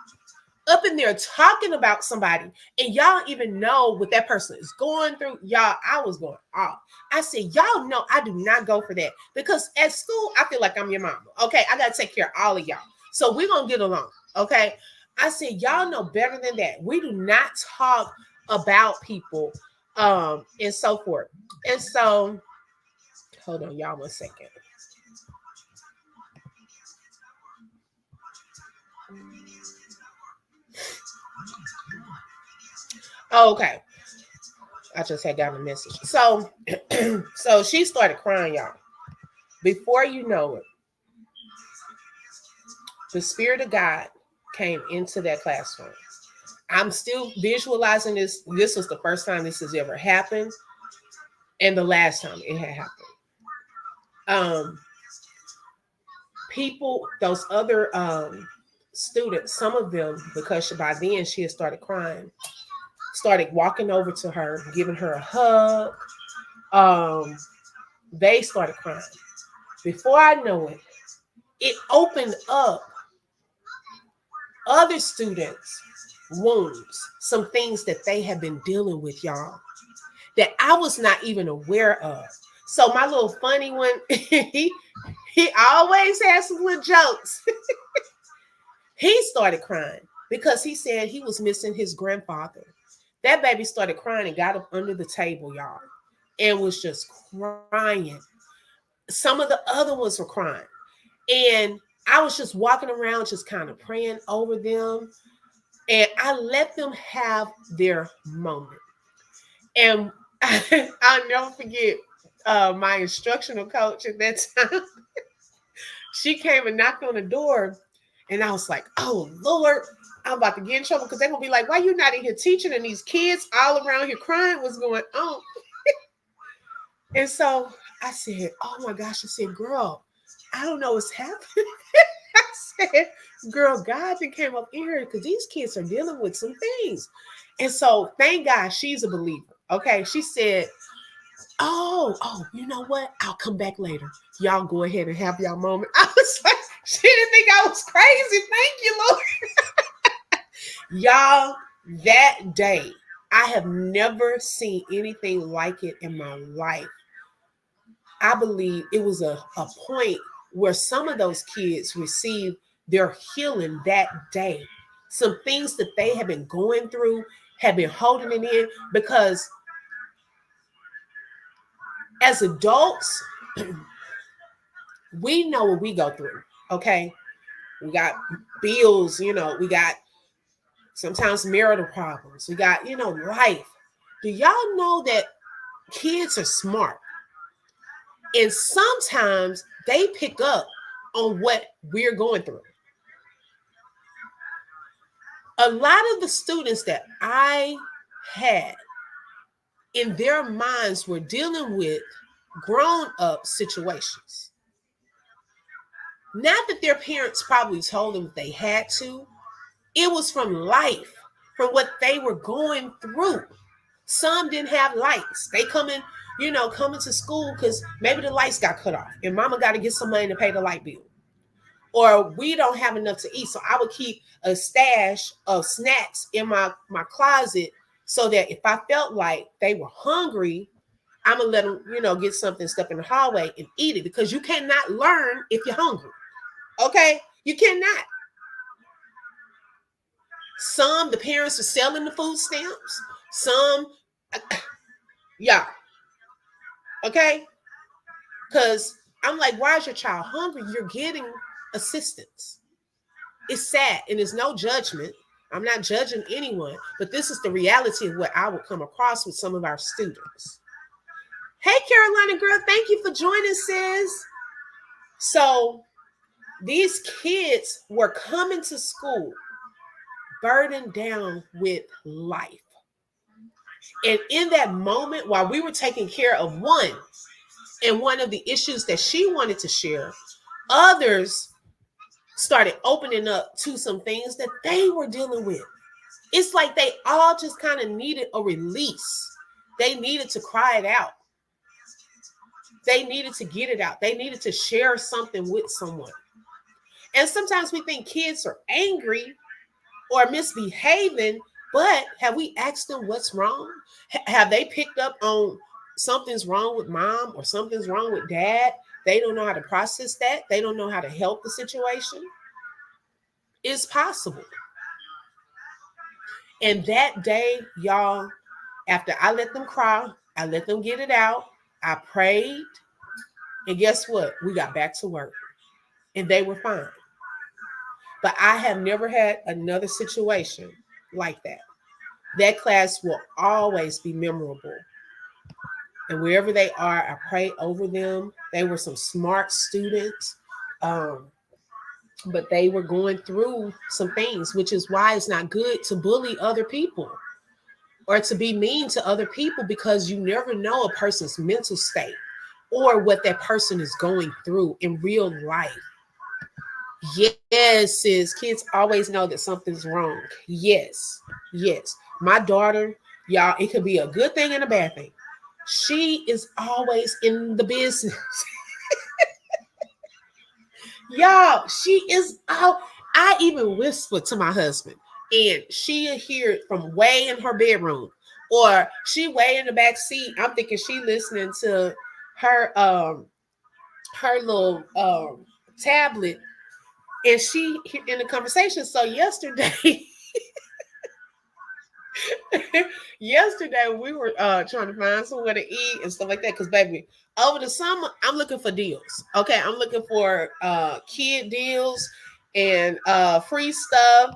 up in there talking about somebody and y'all even know what that person is going through. Y'all, I was going off. I said, y'all know I do not go for that, because at school, I feel like I'm your mama. Okay, I got to take care of all of y'all. So we're going to get along. Okay. I said, y'all know better than that. We do not talk about people and so forth. And so, hold on, y'all, 1 second. Okay. I just had gotten a message. So, so she started crying, y'all. Before you know it, the Spirit of God came into that classroom. I'm still visualizing this. This was the first time this has ever happened, and the last time it had happened. People, those other students, some of them, because by then she had started crying, started walking over to her, giving her a hug. They started crying. Before I know it, it opened up other students' wounds, some things that they have been dealing with, y'all, that I was not even aware of. So my little funny one, he always has some little jokes. He started crying because he said he was missing his grandfather. That baby started crying and got up under the table, y'all, and was just crying. Some of the other ones were crying. And I was just walking around, just kind of praying over them. And I let them have their moment. And I'll never forget my instructional coach at that time. She came and knocked on the door. And I was like, oh, Lord, I'm about to get in trouble, because they're going to be like, why you not in here teaching? And these kids all around here crying. What's going on? And so I said, oh my gosh. I said, girl, I don't know what's happening. I said, girl, God then came up in here because these kids are dealing with some things. And so thank God she's a believer. Okay. She said, oh, you know what? I'll come back later. Y'all go ahead and have y'all moment. I was like, she didn't think I was crazy. Thank you, Lord. Y'all, that day, I have never seen anything like it in my life. I believe it was a point where some of those kids received their healing that day. Some things that they have been going through, have been holding it in, because as adults, we know what we go through. Okay. We got bills, we got sometimes marital problems. We got, life. Do y'all know that kids are smart? And sometimes they pick up on what we're going through. A lot of the students that I had in their minds were dealing with grown-up situations. Not that their parents probably told them they had to. It was from life, from what they were going through. Some didn't have lights. They coming to school because maybe the lights got cut off and mama got to get some money to pay the light bill. Or we don't have enough to eat. So I would keep a stash of snacks in my closet, so that if I felt like they were hungry, I'm going to let them, get something, step in the hallway and eat it, because you cannot learn if you're hungry. Okay? You cannot. Some, the parents are selling the food stamps. Some, yeah. Okay? Because I'm like, why is your child hungry? You're getting assistance. It's sad, and there's no judgment. I'm not judging anyone, but this is the reality of what I would come across with some of our students. Hey, Carolina girl, thank you for joining, sis. So these kids were coming to school burdened down with life. And in that moment, while we were taking care of one, and one of the issues that she wanted to share, others started opening up to some things that they were dealing with. It's like they all just kind of needed a release. They needed to cry it out. They needed to get it out. They needed to share something with someone. And sometimes we think kids are angry or misbehaving, but have we asked them what's wrong? Have they picked up on something's wrong with mom or something's wrong with dad? They don't know how to process that. They don't know how to help the situation. It's possible. And that day, y'all, after I let them cry, I let them get it out, I prayed, and guess what? We got back to work and they were fine. But I have never had another situation like that. That class will always be memorable. And wherever they are, I pray over them. They were some smart students, but they were going through some things, which is why it's not good to bully other people or to be mean to other people, because you never know a person's mental state or what that person is going through in real life. Yes, sis. Kids always know that something's wrong. Yes. Yes. My daughter, y'all, it could be a good thing and a bad thing. She is always in the business. Y'all, she is out. I even whispered to my husband, and she'll hear it from way in her bedroom, or she way in the back seat. I'm thinking she listening to her little tablet, and she in the conversation. So yesterday, yesterday we were trying to find somewhere to eat and stuff like that. Because baby, over the summer, I'm looking for deals. Okay, I'm looking for kid deals and free stuff.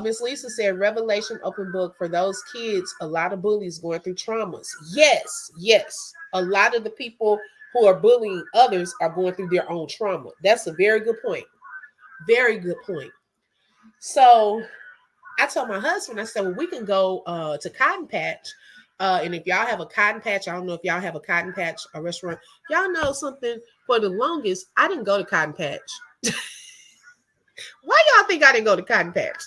Miss Lisa said, "Revelation open book for those kids. A lot of bullies going through traumas. Yes, yes. A lot of the people who are bullying others are going through their own trauma. That's a very good point. Very good point. So I told my husband, I said, well, we can go to Cotton Patch. And if y'all have a Cotton Patch, I don't know if y'all have a Cotton Patch, a restaurant. Y'all know something, for the longest, I didn't go to Cotton Patch. Why y'all think I didn't go to Cotton Patch?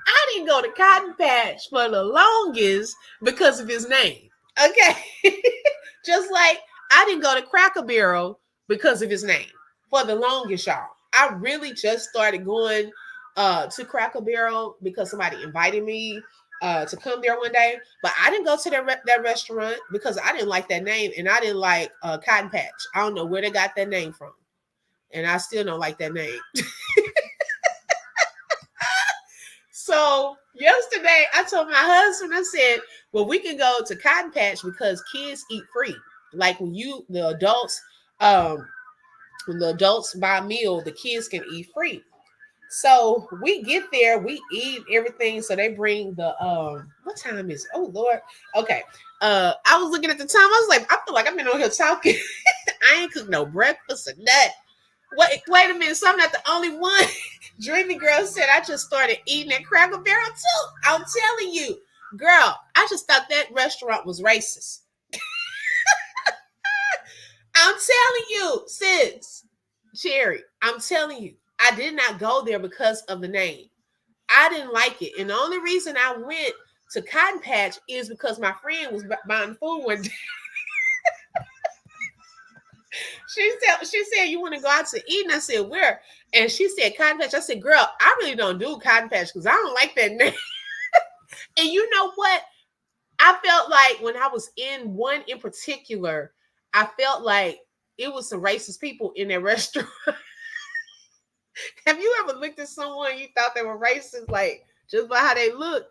I didn't go to Cotton Patch for the longest because of his name. Okay. Just like I didn't go to Cracker Barrel because of his name for the longest, y'all. I really just started going to Cracker Barrel because somebody invited me to come there one day. But I didn't go to that restaurant because I didn't like that name, and I didn't like Cotton Patch. I don't know where they got that name from, and I still don't like that name. So yesterday I told my husband, I said, well, we can go to Cotton Patch because kids eat free. Like when the adults buy a meal, the kids can eat free. So we get there, we eat everything. So they bring the what time is it? Oh Lord. Okay. I was looking at the time, I was like, I feel like I've been on here talking. I ain't cooked no breakfast or nothing. Wait a minute, so I'm not the only one. Dreamy Girl said I just started eating at Cracker Barrel too. I'm telling you, girl, I just thought that restaurant was racist. I'm telling you, sis, Cherry, I'm telling you, I did not go there because of the name. I didn't like it. And the only reason I went to Cotton Patch is because my friend was buying food one day. She said, you want to go out to eat? And I said, where? And she said, Cotton Patch. I said, girl, I really don't do Cotton Patch because I don't like that name. And you know what? I felt like when I was in one in particular, I felt like it was some racist people in that restaurant. Have you ever looked at someone you thought they were racist, like just by how they look?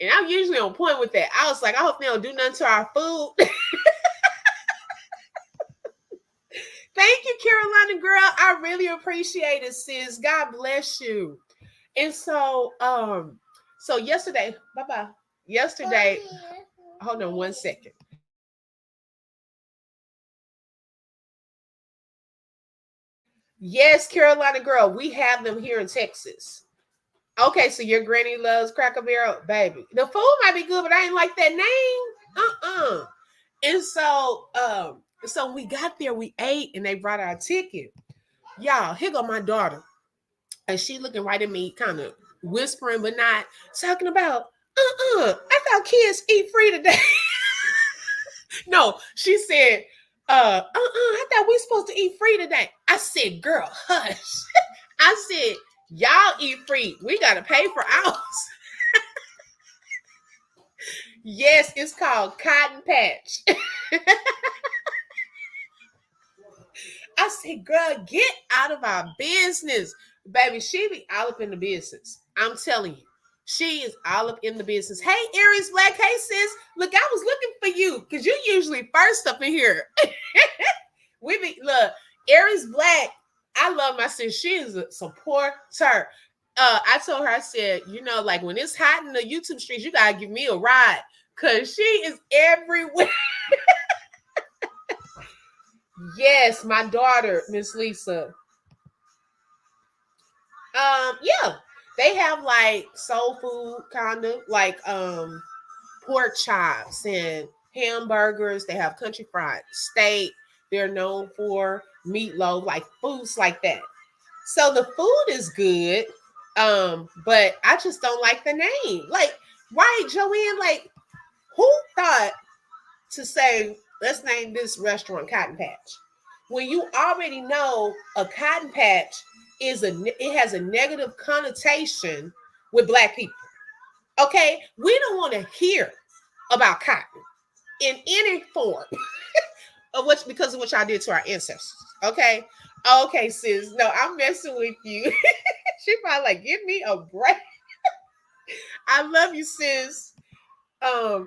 And I'm usually on point with that. I was like, I hope they don't do nothing to our food. Thank you, Carolina girl. I really appreciate it, sis. God bless you. And so, so yesterday, bye-bye. Yesterday, hold on one second. Yes, Carolina girl, we have them here in Texas. Okay, so your granny loves Cracker Barrel, baby. The food might be good, but I ain't like that name. And so So when we got there, we ate and they brought our ticket. Y'all, here go my daughter. And she looking right at me, kind of whispering, but not talking about, I thought kids eat free today. No, she said, I thought we supposed to eat free today. I said, girl, hush. I said, y'all eat free. We gotta pay for ours. Yes, it's called Cotton Patch. I said, girl, get out of our business. Baby, she be all up in the business. I'm telling you. She is all up in the business. Hey, Aries Black. Hey, sis. Look, I was looking for you because you usually first up in here. Look, Aries Black. I love my sis. She is a supporter. I told her, I said, like when it's hot in the YouTube streets, you gotta give me a ride because she is everywhere. Yes, my daughter, Miss Lisa. Yeah, they have like soul food, kind of like pork chops and hamburgers. They have country fried steak. They're known for meatloaf, like foods like that. So the food is good, but I just don't like the name. Like, right, Joanne? Like, who thought to say, let's name this restaurant Cotton Patch? When you already know a cotton patch it has a negative connotation with black people. Okay, we don't want to hear about cotton in any form of which because of what y'all did to our ancestors. Okay, sis. No, I'm messing with you. She probably like, give me a break. I love you, sis.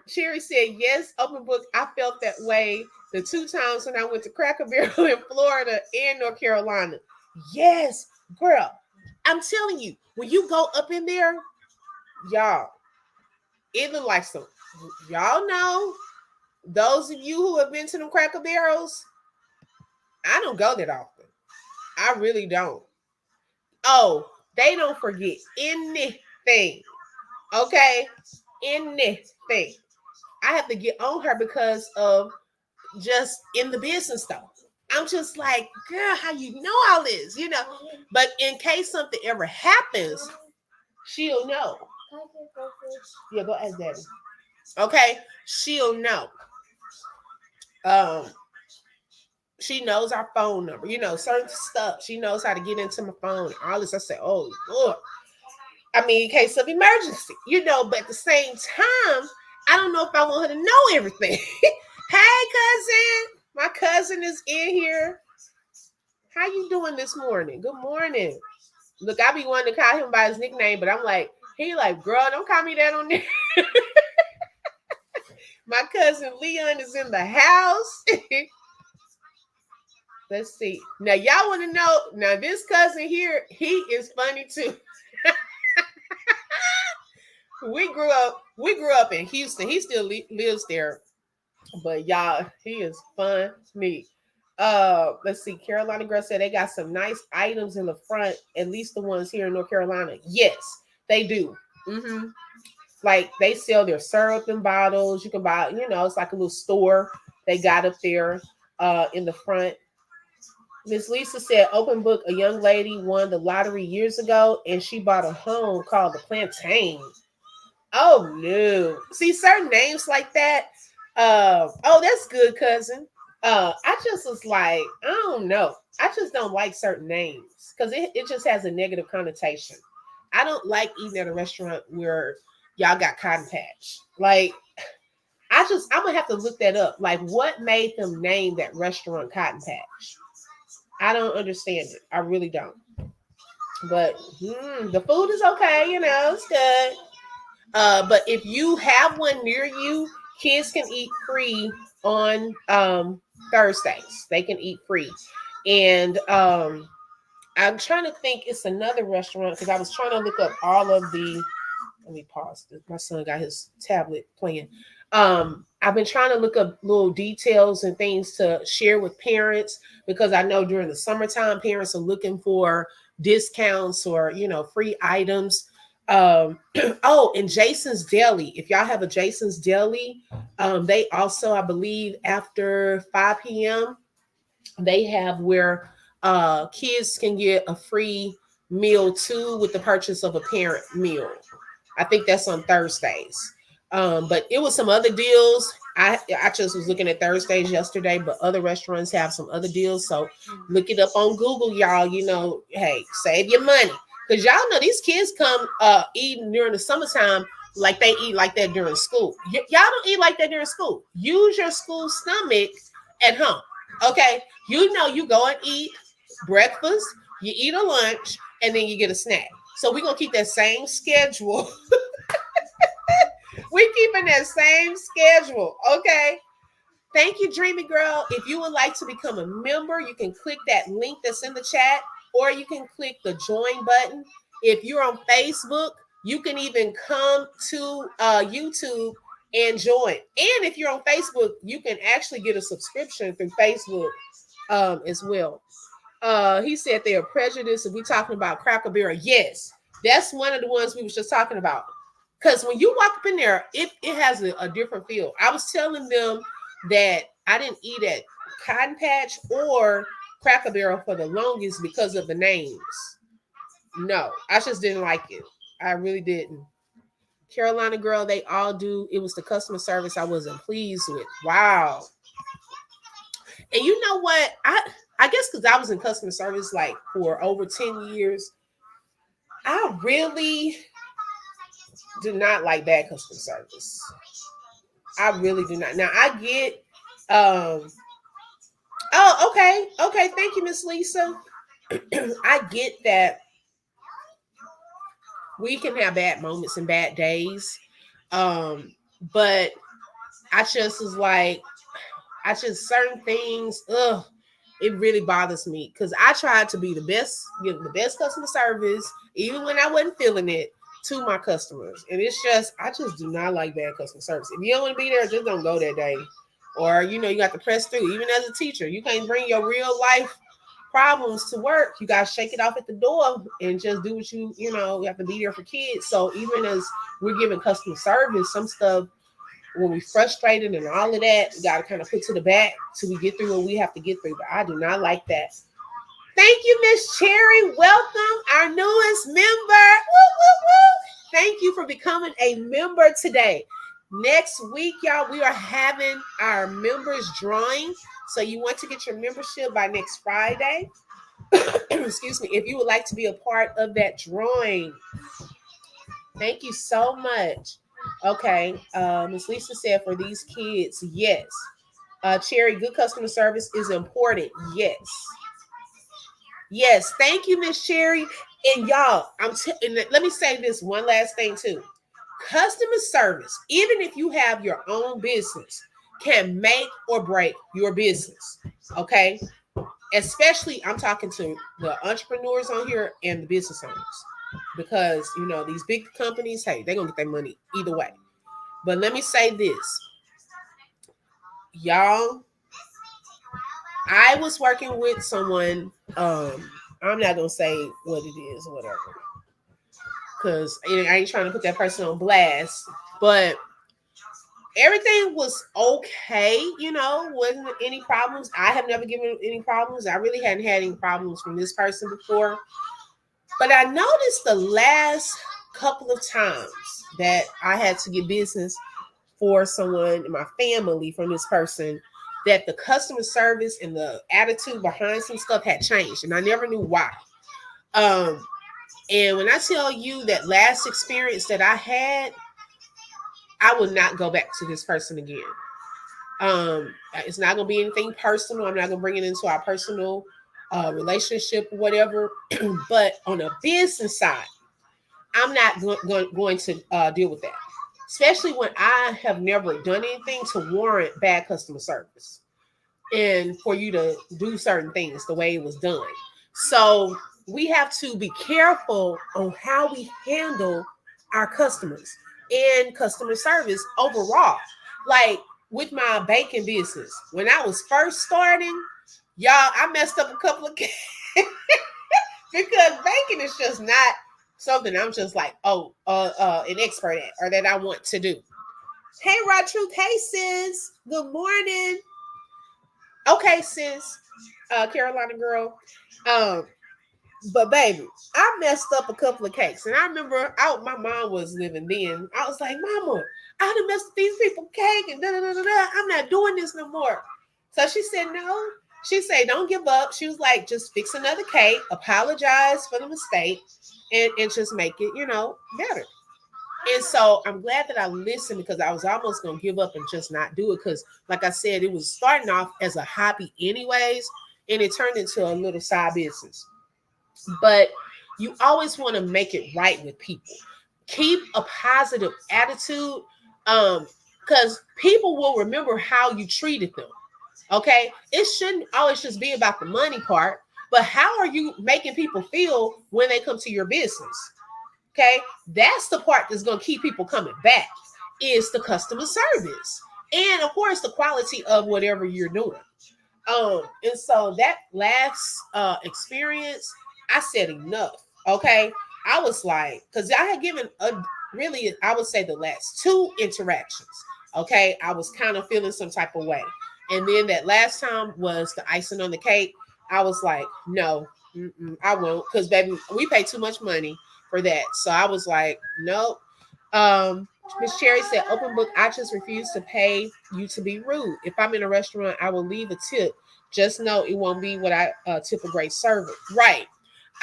Cherry said, yes, open book. I felt that way the 2 times when I went to Cracker Barrel in Florida and North Carolina. Yes, girl. I'm telling you, when you go up in there, y'all, it look like some, y'all know, those of you who have been to them Cracker Barrels, I don't go that often. I really don't. Oh, they don't forget anything. Okay? Anything. I have to get on her because of just in the business though. I'm just like, girl, how you know all this? But in case something ever happens, she'll know. Yeah, go ask daddy. Okay, she'll know. Um, she knows our phone number. Certain stuff. She knows how to get into my phone. All this. I said, oh Lord. I mean, in case of emergency, but at the same time, I don't know if I want her to know everything. Hey, cousin. My cousin is in here. How you doing this morning? Good morning. Look, I be wanting to call him by his nickname, but I'm like, he like, girl, don't call me that on there. My cousin Leon is in the house. Let's see. Now, y'all want to know, now this cousin here, he is funny too. We grew up in Houston. He still lives there. But y'all, he is funny. Let's see. Carolina girl said they got some nice items in the front, at least the ones here in North Carolina. Yes, they do. Mm-hmm. Like they sell their syrup in bottles. You can buy, it's like a little store they got up there in the front. Miss Lisa said, open book, a young lady won the lottery years ago and she bought a home called the Plantain. Oh no. See, certain names like that. Oh, that's good, cousin. I just was like, I don't know. I just don't like certain names because it just has a negative connotation. I don't like eating at a restaurant where y'all got Cotton Patch. Like, I'm gonna have to look that up. Like, what made them name that restaurant Cotton Patch? I don't understand it. I really don't. But the food is okay, it's good. But if you have one near you, kids can eat free on Thursdays. They can eat free. And I'm trying to think, it's another restaurant because I was trying to look up all of the. Let me pause. My son got his tablet playing. I've been trying to look up little details and things to share with parents because I know during the summertime, parents are looking for discounts or, free items. Um, oh, and Jason's Deli. If y'all have a Jason's Deli, they also, I believe, after 5 p.m., they have where kids can get a free meal too with the purchase of a parent meal. I think that's on Thursdays. But it was some other deals. I just was looking at Thursdays yesterday, but other restaurants have some other deals. So look it up on Google, y'all. You know, hey, save your money. Because y'all know these kids come eating during the summertime like they eat like that during school. Y'all don't eat like that during school. Use your school stomach at home. Okay. You know, you go and eat breakfast, you eat a lunch, and then you get a snack. So we're gonna keep that same schedule. We're keeping that same schedule. Okay. Thank you, Dreamy Girl. If you would like to become a member, you can click that link that's in the chat, or you can click the join button. If you're on Facebook, you can even come to YouTube and join. And if you're on Facebook, you can actually get a subscription through Facebook as well. He said they are prejudiced. If we talking about Cracker Barrel, yes, that's one of the ones we was just talking about. Because when you walk up in there, it has a different feel. I was telling them that I didn't eat at Cotton Patch or Cracker Barrel for the longest because of the names. No, I just didn't like it. I really didn't. Carolina Girl, they all do. It was the customer service I wasn't pleased with. Wow. And you know what? I guess because I was in customer service like for over 10 years, I really do not like bad customer service. I really do not. Now I get oh, okay. Okay, thank you, Miss Lisa. I get that we can have bad moments and bad days. But I just was like, I just certain things, it really bothers me because I tried to be the best, give the best customer service, even when I wasn't feeling it, to my customers. And it's just, I just do not like bad customer service. If you don't want to be there, just don't go that day. Or, you know, you got to press through. Even as a teacher, you can't bring your real life problems to work. You got to shake it off at the door and just do what you know, you have to be there for kids. So even as we're giving customer service, some stuff, when we frustrated and all of that, we got to kind of put to the back till we get through what we have to get through. But I do not like that. Thank you, Miss Cherry. Welcome, our newest member. Woo, woo, woo. Thank you for becoming a member today. Next week, y'all, we are having our members drawing. So you want to get your membership by next Friday. Excuse me. If you would like to be a part of that drawing. Thank you so much. Okay. Ms. Lisa said for these kids, yes. Cherry, good customer service is important. Yes. Yes. Thank you, Miss Cherry. And y'all, and let me say this one last thing too. Customer service, even if you have your own business, can make or break your business. Okay. Especially, I'm talking to the entrepreneurs on here and the business owners. Because, you know, these big companies, hey, they're going to get their money either way. But let me say this. Y'all, I was working with someone, I'm not going to say what it is or whatever. Because I ain't trying to put that person on blast. But everything was okay, you know, wasn't any problems. I have never given any problems. I really hadn't had any problems from this person before. But I noticed the last couple of times that I had to get business for someone in my family from this person, that the customer service and the attitude behind some stuff had changed. And I never knew why. And when I tell you that last experience that I had, I would not go back to this person again. It's not going to be anything personal. I'm not going to bring it into our personal relationship or whatever. But on a business side, I'm not going to deal with that. Especially when I have never done anything to warrant bad customer service and for you to do certain things the way it was done. So we have to be careful on how we handle our customers and customer service overall. Like with my baking business, when I was first starting, y'all, I messed up a couple of because baking is just not something I'm just like, an expert at, or that I want to do. Hey, Rod Truth. Hey, sis. Good morning. Okay, sis. Carolina girl. Um, but baby, I messed up a couple of cakes, and I remember my mom was living then. I was like, Mama, I done messed up these people cake, and da da da da da. I'm not doing this no more. So she said, no. She said, don't give up. She was like, just fix another cake, apologize for the mistake, and just make it, better. And so I'm glad that I listened, because I was almost going to give up and just not do it. Because, like I said, it was starting off as a hobby, anyways, and it turned into a little side business. But you always want to make it right with people. Keep a positive attitude, because people will remember how you treated them. Okay, it shouldn't always just be about the money part, but how are you making people feel when they come to your business? Okay, that's the part that's going to keep people coming back, is the customer service, and of course the quality of whatever you're doing. And so that last experience, I said enough. Okay, I was like, because I had given really, I would say the last two interactions. Okay, I was kind of feeling some type of way, and then that last time was the icing on the cake. I was like, no, I won't, because baby, we pay too much money for that. So I was like, nope. Miss Cherry said, open book, I just refuse to pay you to be rude. If I'm in a restaurant, I will leave a tip. Just know it won't be what I tip a great server. Right.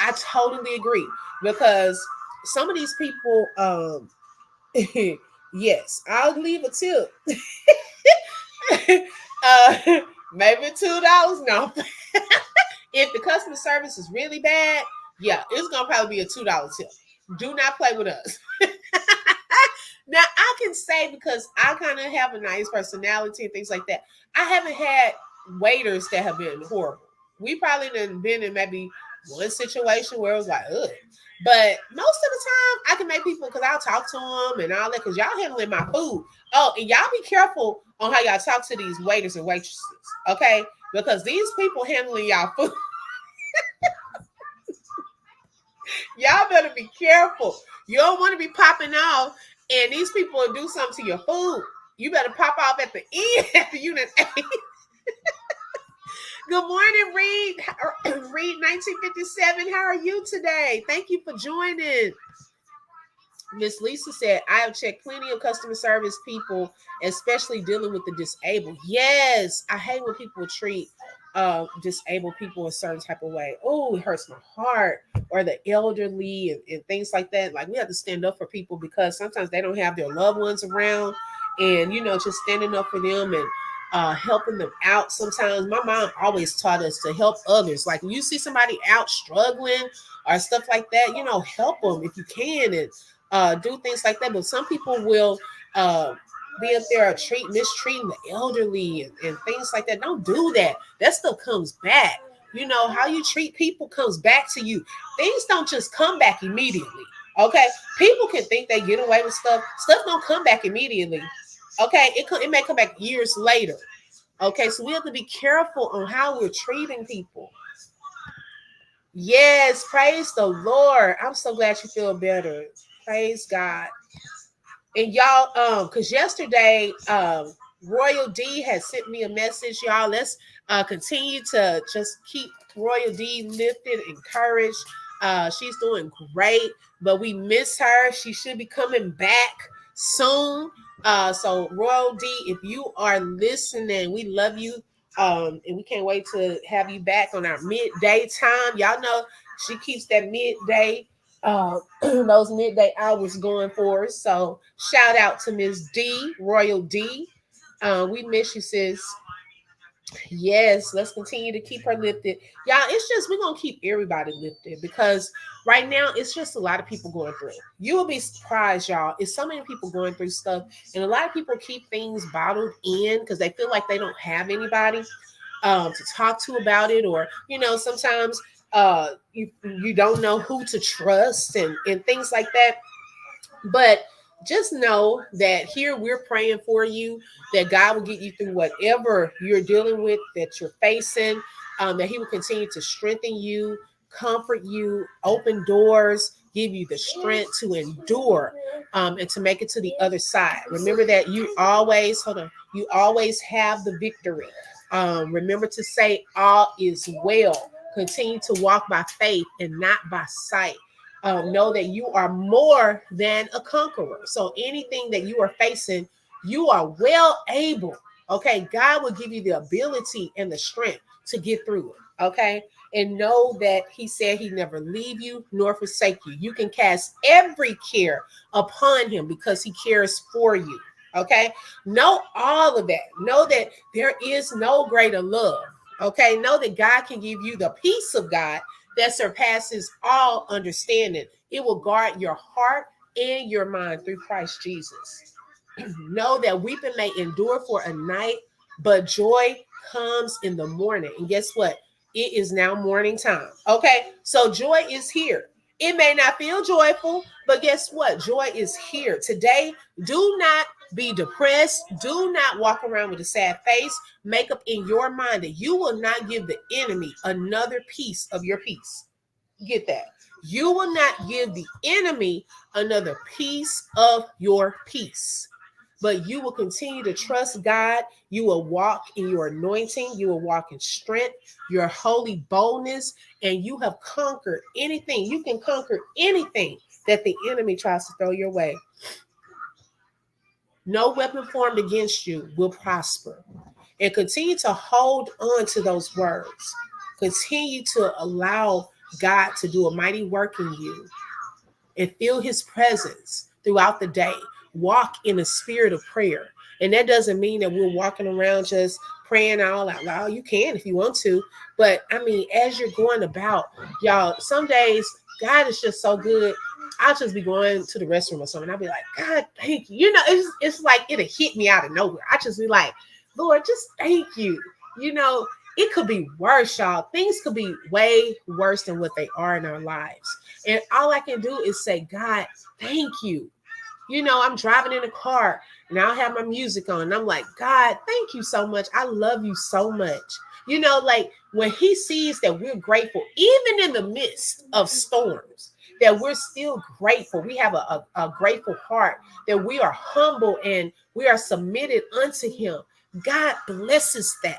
I totally agree, because some of these people, yes, I'll leave a tip. uh, maybe $2. No. If the customer service is really bad, yeah, it's going to probably be a $2 tip. Do not play with us. Now, I can say, because I kind of have a nice personality and things like that, I haven't had waiters that have been horrible. We probably done been in maybe one situation where it was like, ugh. But most of the time, I can make people, because I'll talk to them and all that, because y'all handling my food. Oh, and y'all be careful on how y'all talk to these waiters and waitresses, okay? Because these people handling y'all food, y'all better be careful. You don't want to be popping off, and these people will do something to your food. You better pop off at the end after you done ate. Good morning, Reed. Reed 1957. How are you today? Thank you for joining. Miss Lisa said, I have checked plenty of customer service people, especially dealing with the disabled. Yes, I hate when people treat disabled people a certain type of way. Oh, it hurts my heart. Or the elderly and things like that. Like, we have to stand up for people, because sometimes they don't have their loved ones around, and just standing up for them and helping them out. Sometimes my mom always taught us to help others. Like, when you see somebody out struggling or stuff like that, help them if you can, and do things like that. But some people will be up there mistreating the elderly and things like that. Don't do that. That stuff comes back. How you treat people comes back to you. Things don't just come back immediately. Okay, people can think they get away with stuff. Stuff don't come back immediately. Okay, it may come back years later. Okay, so we have to be careful on how we're treating people. Yes, praise the Lord. I'm so glad you feel better. Praise God. And y'all, because yesterday, Royal D had sent me a message. Y'all, let's continue to just keep Royal D lifted, encouraged. She's doing great, but we miss her. She should be coming back soon. So Royal D, if you are listening, we love you. And we can't wait to have you back on our midday time. Y'all know she keeps that midday those midday hours going for us. So shout out to Miss D, Royal D. We miss you, sis. Yes, let's continue to keep her lifted. Y'all, it's just, we're going to keep everybody lifted, because right now it's just a lot of people going through. You will be surprised, y'all. It's so many people going through stuff, and a lot of people keep things bottled in because they feel like they don't have anybody to talk to about it, or sometimes you don't know who to trust and things like that. But just know that here we're praying for you, that God will get you through whatever you're dealing with, that you're facing, that He will continue to strengthen you, comfort you, open doors, give you the strength to endure and to make it to the other side. Remember that you always, hold on, you always have the victory. Remember to say all is well. Continue to walk by faith and not by sight. Know that you are more than a conqueror. So anything that you are facing, you are well able. Okay, God will give you the ability and the strength to get through it. Okay, and know that He said He never leave you nor forsake you. You can cast every care upon Him because He cares for you. Okay, know all of that. Know that there is no greater love. Okay, know that God can give you the peace of God that surpasses all understanding. It will guard your heart and your mind through Christ Jesus. Know that weeping may endure for a night, but joy comes in the morning. And guess what? It is now morning time. Okay, so joy is here. It may not feel joyful, but guess what? Joy is here. Today, do not be depressed. Do not walk around with a sad face. Make up in your mind that you will not give the enemy another piece of your peace. Get that. You will not give the enemy another piece of your peace, but you will continue to trust God. You will walk in your anointing. You will walk in strength, your holy boldness, and you have conquered anything. You can conquer anything that the enemy tries to throw your way. No weapon formed against you will prosper. And continue to hold on to those words. Continue to allow God to do a mighty work in you and feel His presence throughout the day. Walk in a spirit of prayer. And that doesn't mean that we're walking around just praying all out loud. You can if you want to. But I mean, as you're going about, y'all, some days God is just so good. I'll just be going to the restroom or something. I'll be like, God, thank you. You know, it's like it'll hit me out of nowhere. I just be like, Lord, just thank you. You know, it could be worse, y'all. Things could be way worse than what they are in our lives. And all I can do is say, God, thank you. You know, I'm driving in a car and I'll have my music on. And I'm like, God, thank you so much. I love you so much. You know, like when He sees that we're grateful, even in the midst of storms, that we're still grateful. We have a grateful heart, that we are humble and we are submitted unto Him. God blesses that.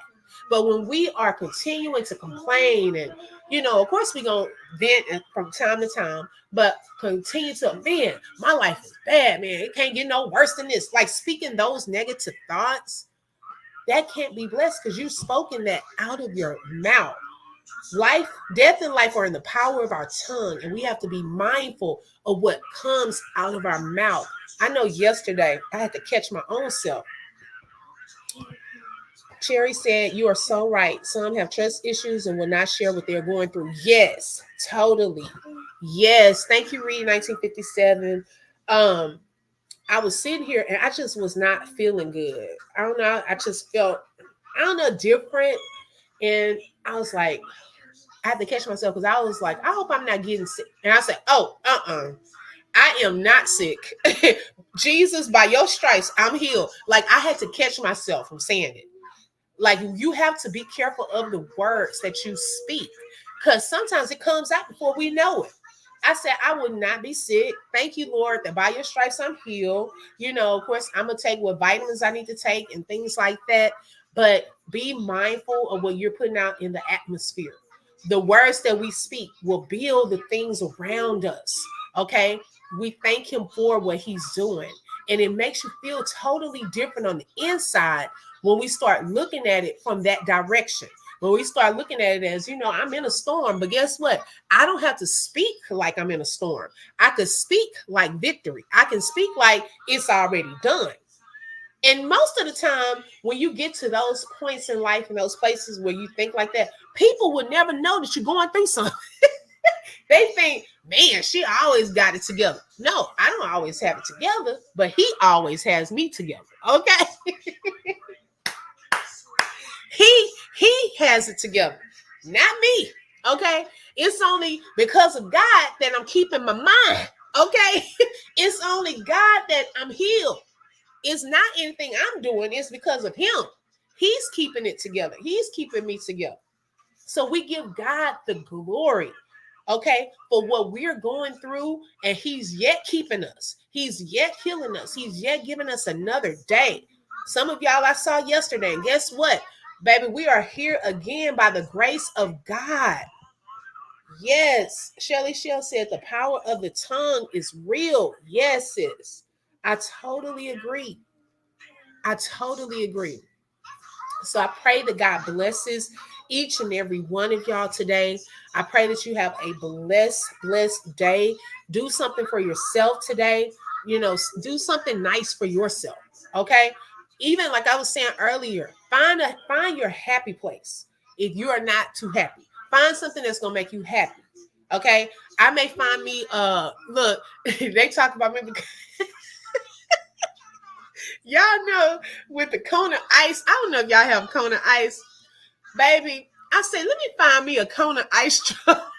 But when we are continuing to complain and, you know, of course we're going to vent from time to time, but continue to, man, my life is bad, man. It can't get no worse than this. Like speaking those negative thoughts, that can't be blessed because you've spoken that out of your mouth. Life, death and life are in the power of our tongue, and we have to be mindful of what comes out of our mouth. I know yesterday I had to catch my own self. Cherry said, you are so right. Some have trust issues and will not share what they're going through. Yes, totally. Yes. Thank you, Reed, 1957. I was sitting here and I just was not feeling good. I don't know. I just felt, I don't know, different. And I was like, I had to catch myself because I was like, I hope I'm not getting sick. And I said, oh, I am not sick. Jesus, by your stripes, I'm healed. Like I had to catch myself from saying it. Like you have to be careful of the words that you speak because sometimes it comes out before we know it. I said, I would not be sick. Thank you, Lord, that by your stripes I'm healed. You know, of course, I'm going to take what vitamins I need to take and things like that. But be mindful of what you're putting out in the atmosphere. The words that we speak will build the things around us. Okay. We thank Him for what He's doing. And it makes you feel totally different on the inside when we start looking at it from that direction. When we start looking at it as, you know, I'm in a storm, but guess what? I don't have to speak like I'm in a storm. I could speak like victory. I can speak like it's already done. And most of the time, when you get to those points in life and those places where you think like that, people would never know that you're going through something. They think, man, she always got it together. No, I don't always have it together, but He always has me together. Okay. He has it together, not me. Okay. It's only because of God that I'm keeping my mind. Okay. It's only God that I'm healed. It's not anything I'm doing. It's because of Him. He's keeping it together. He's keeping me together. So we give God the glory. okay, for what we're going through, and he's yet keeping us. He's yet healing us. He's yet giving us another day. Some of y'all I saw yesterday, and guess what? Baby, we are here again by the grace of God. Yes, Shelly Shell said the power of the tongue is real. Yes, sis. I totally agree. I totally agree. So I pray that God blesses each and every one of y'all today. I pray that you have a blessed day. Do something for yourself today. You know, do something nice for yourself. Okay. Even like I was saying earlier, find your happy place. If you are not too happy, find something that's gonna make you happy. Okay. I may find me look, they talk about me because y'all know with the cone of ice. I don't know if y'all have cone of ice. Baby, I said, let me find me a Kona ice truck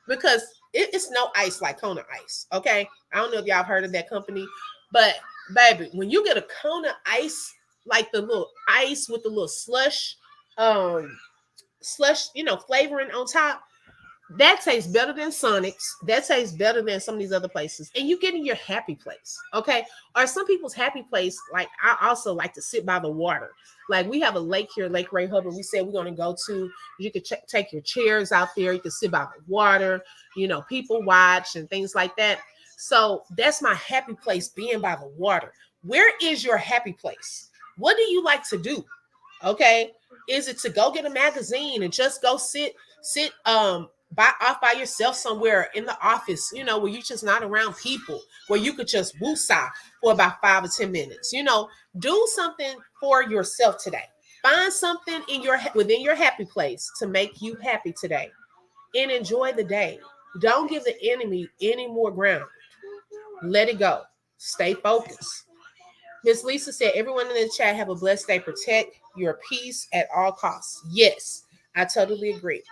because it's no ice like Kona ice. Okay. I don't know if y'all have heard of that company, but baby, when you get a Kona ice, like the little ice with the little slush, flavoring on top, that tastes better than Sonic's. That tastes better than some of these other places. And you get in your happy place. Okay. Or some people's happy place, like I also like to sit by the water. Like we have a lake here, Lake Ray Hubbard. We said we're going to go to. You could take your chairs out there. You can sit by the water, people watch and things like that. So that's my happy place, being by the water. Where is your happy place? What do you like to do? Okay. Is it to go get a magazine and just go sit by yourself somewhere in the office, where you're just not around people, where you could just woosah for about 5 or 10 minutes. Do something for yourself today. Find something within your happy place to make you happy today, and enjoy the day. Don't give the enemy any more ground. Let it go. Stay focused. Miss Lisa said, everyone in the chat, have a blessed day. Protect your peace at all costs. Yes, I totally agree.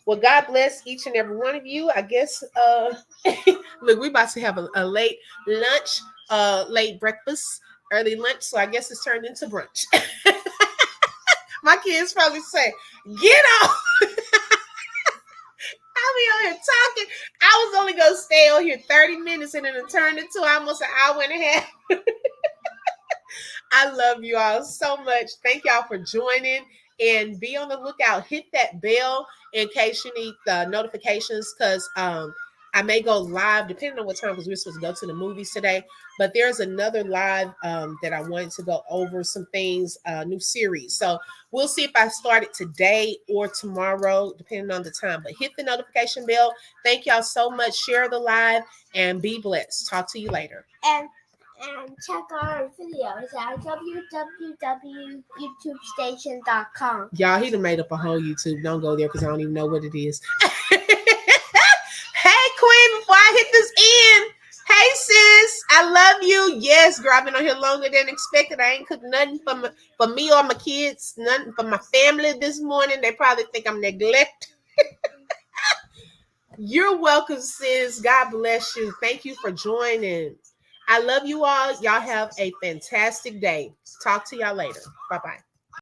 Well, God bless each and every one of you. I guess, look, we about to have a late lunch, late breakfast, early lunch. So I guess it's turned into brunch. My kids probably say, get off. I'll be on here talking. I was only going to stay on here 30 minutes and then it turned into almost an hour and a half. I love you all so much. Thank y'all for joining, and be on the lookout. Hit that bell in case you need the notifications, because I may go live depending on what time, because we're supposed to go to the movies today. But there's another live that I wanted to go over some things, new series. So we'll see if I start it today or tomorrow, depending on the time. But hit the notification bell. Thank y'all so much. Share the live and be blessed. Talk to you later. And check our videos at www.youtubestation.com. Y'all, he done made up a whole YouTube. Don't go there because I don't even know what it is. Hey, Queen, before I hit this end. Hey, sis, I love you. Yes, girl, I've been on here longer than expected. I ain't cooked nothing for me or my kids, nothing for my family this morning. They probably think I'm neglected. You're welcome, sis. God bless you. Thank you for joining. I love you all. Y'all have a fantastic day. Talk to y'all later. Bye-bye.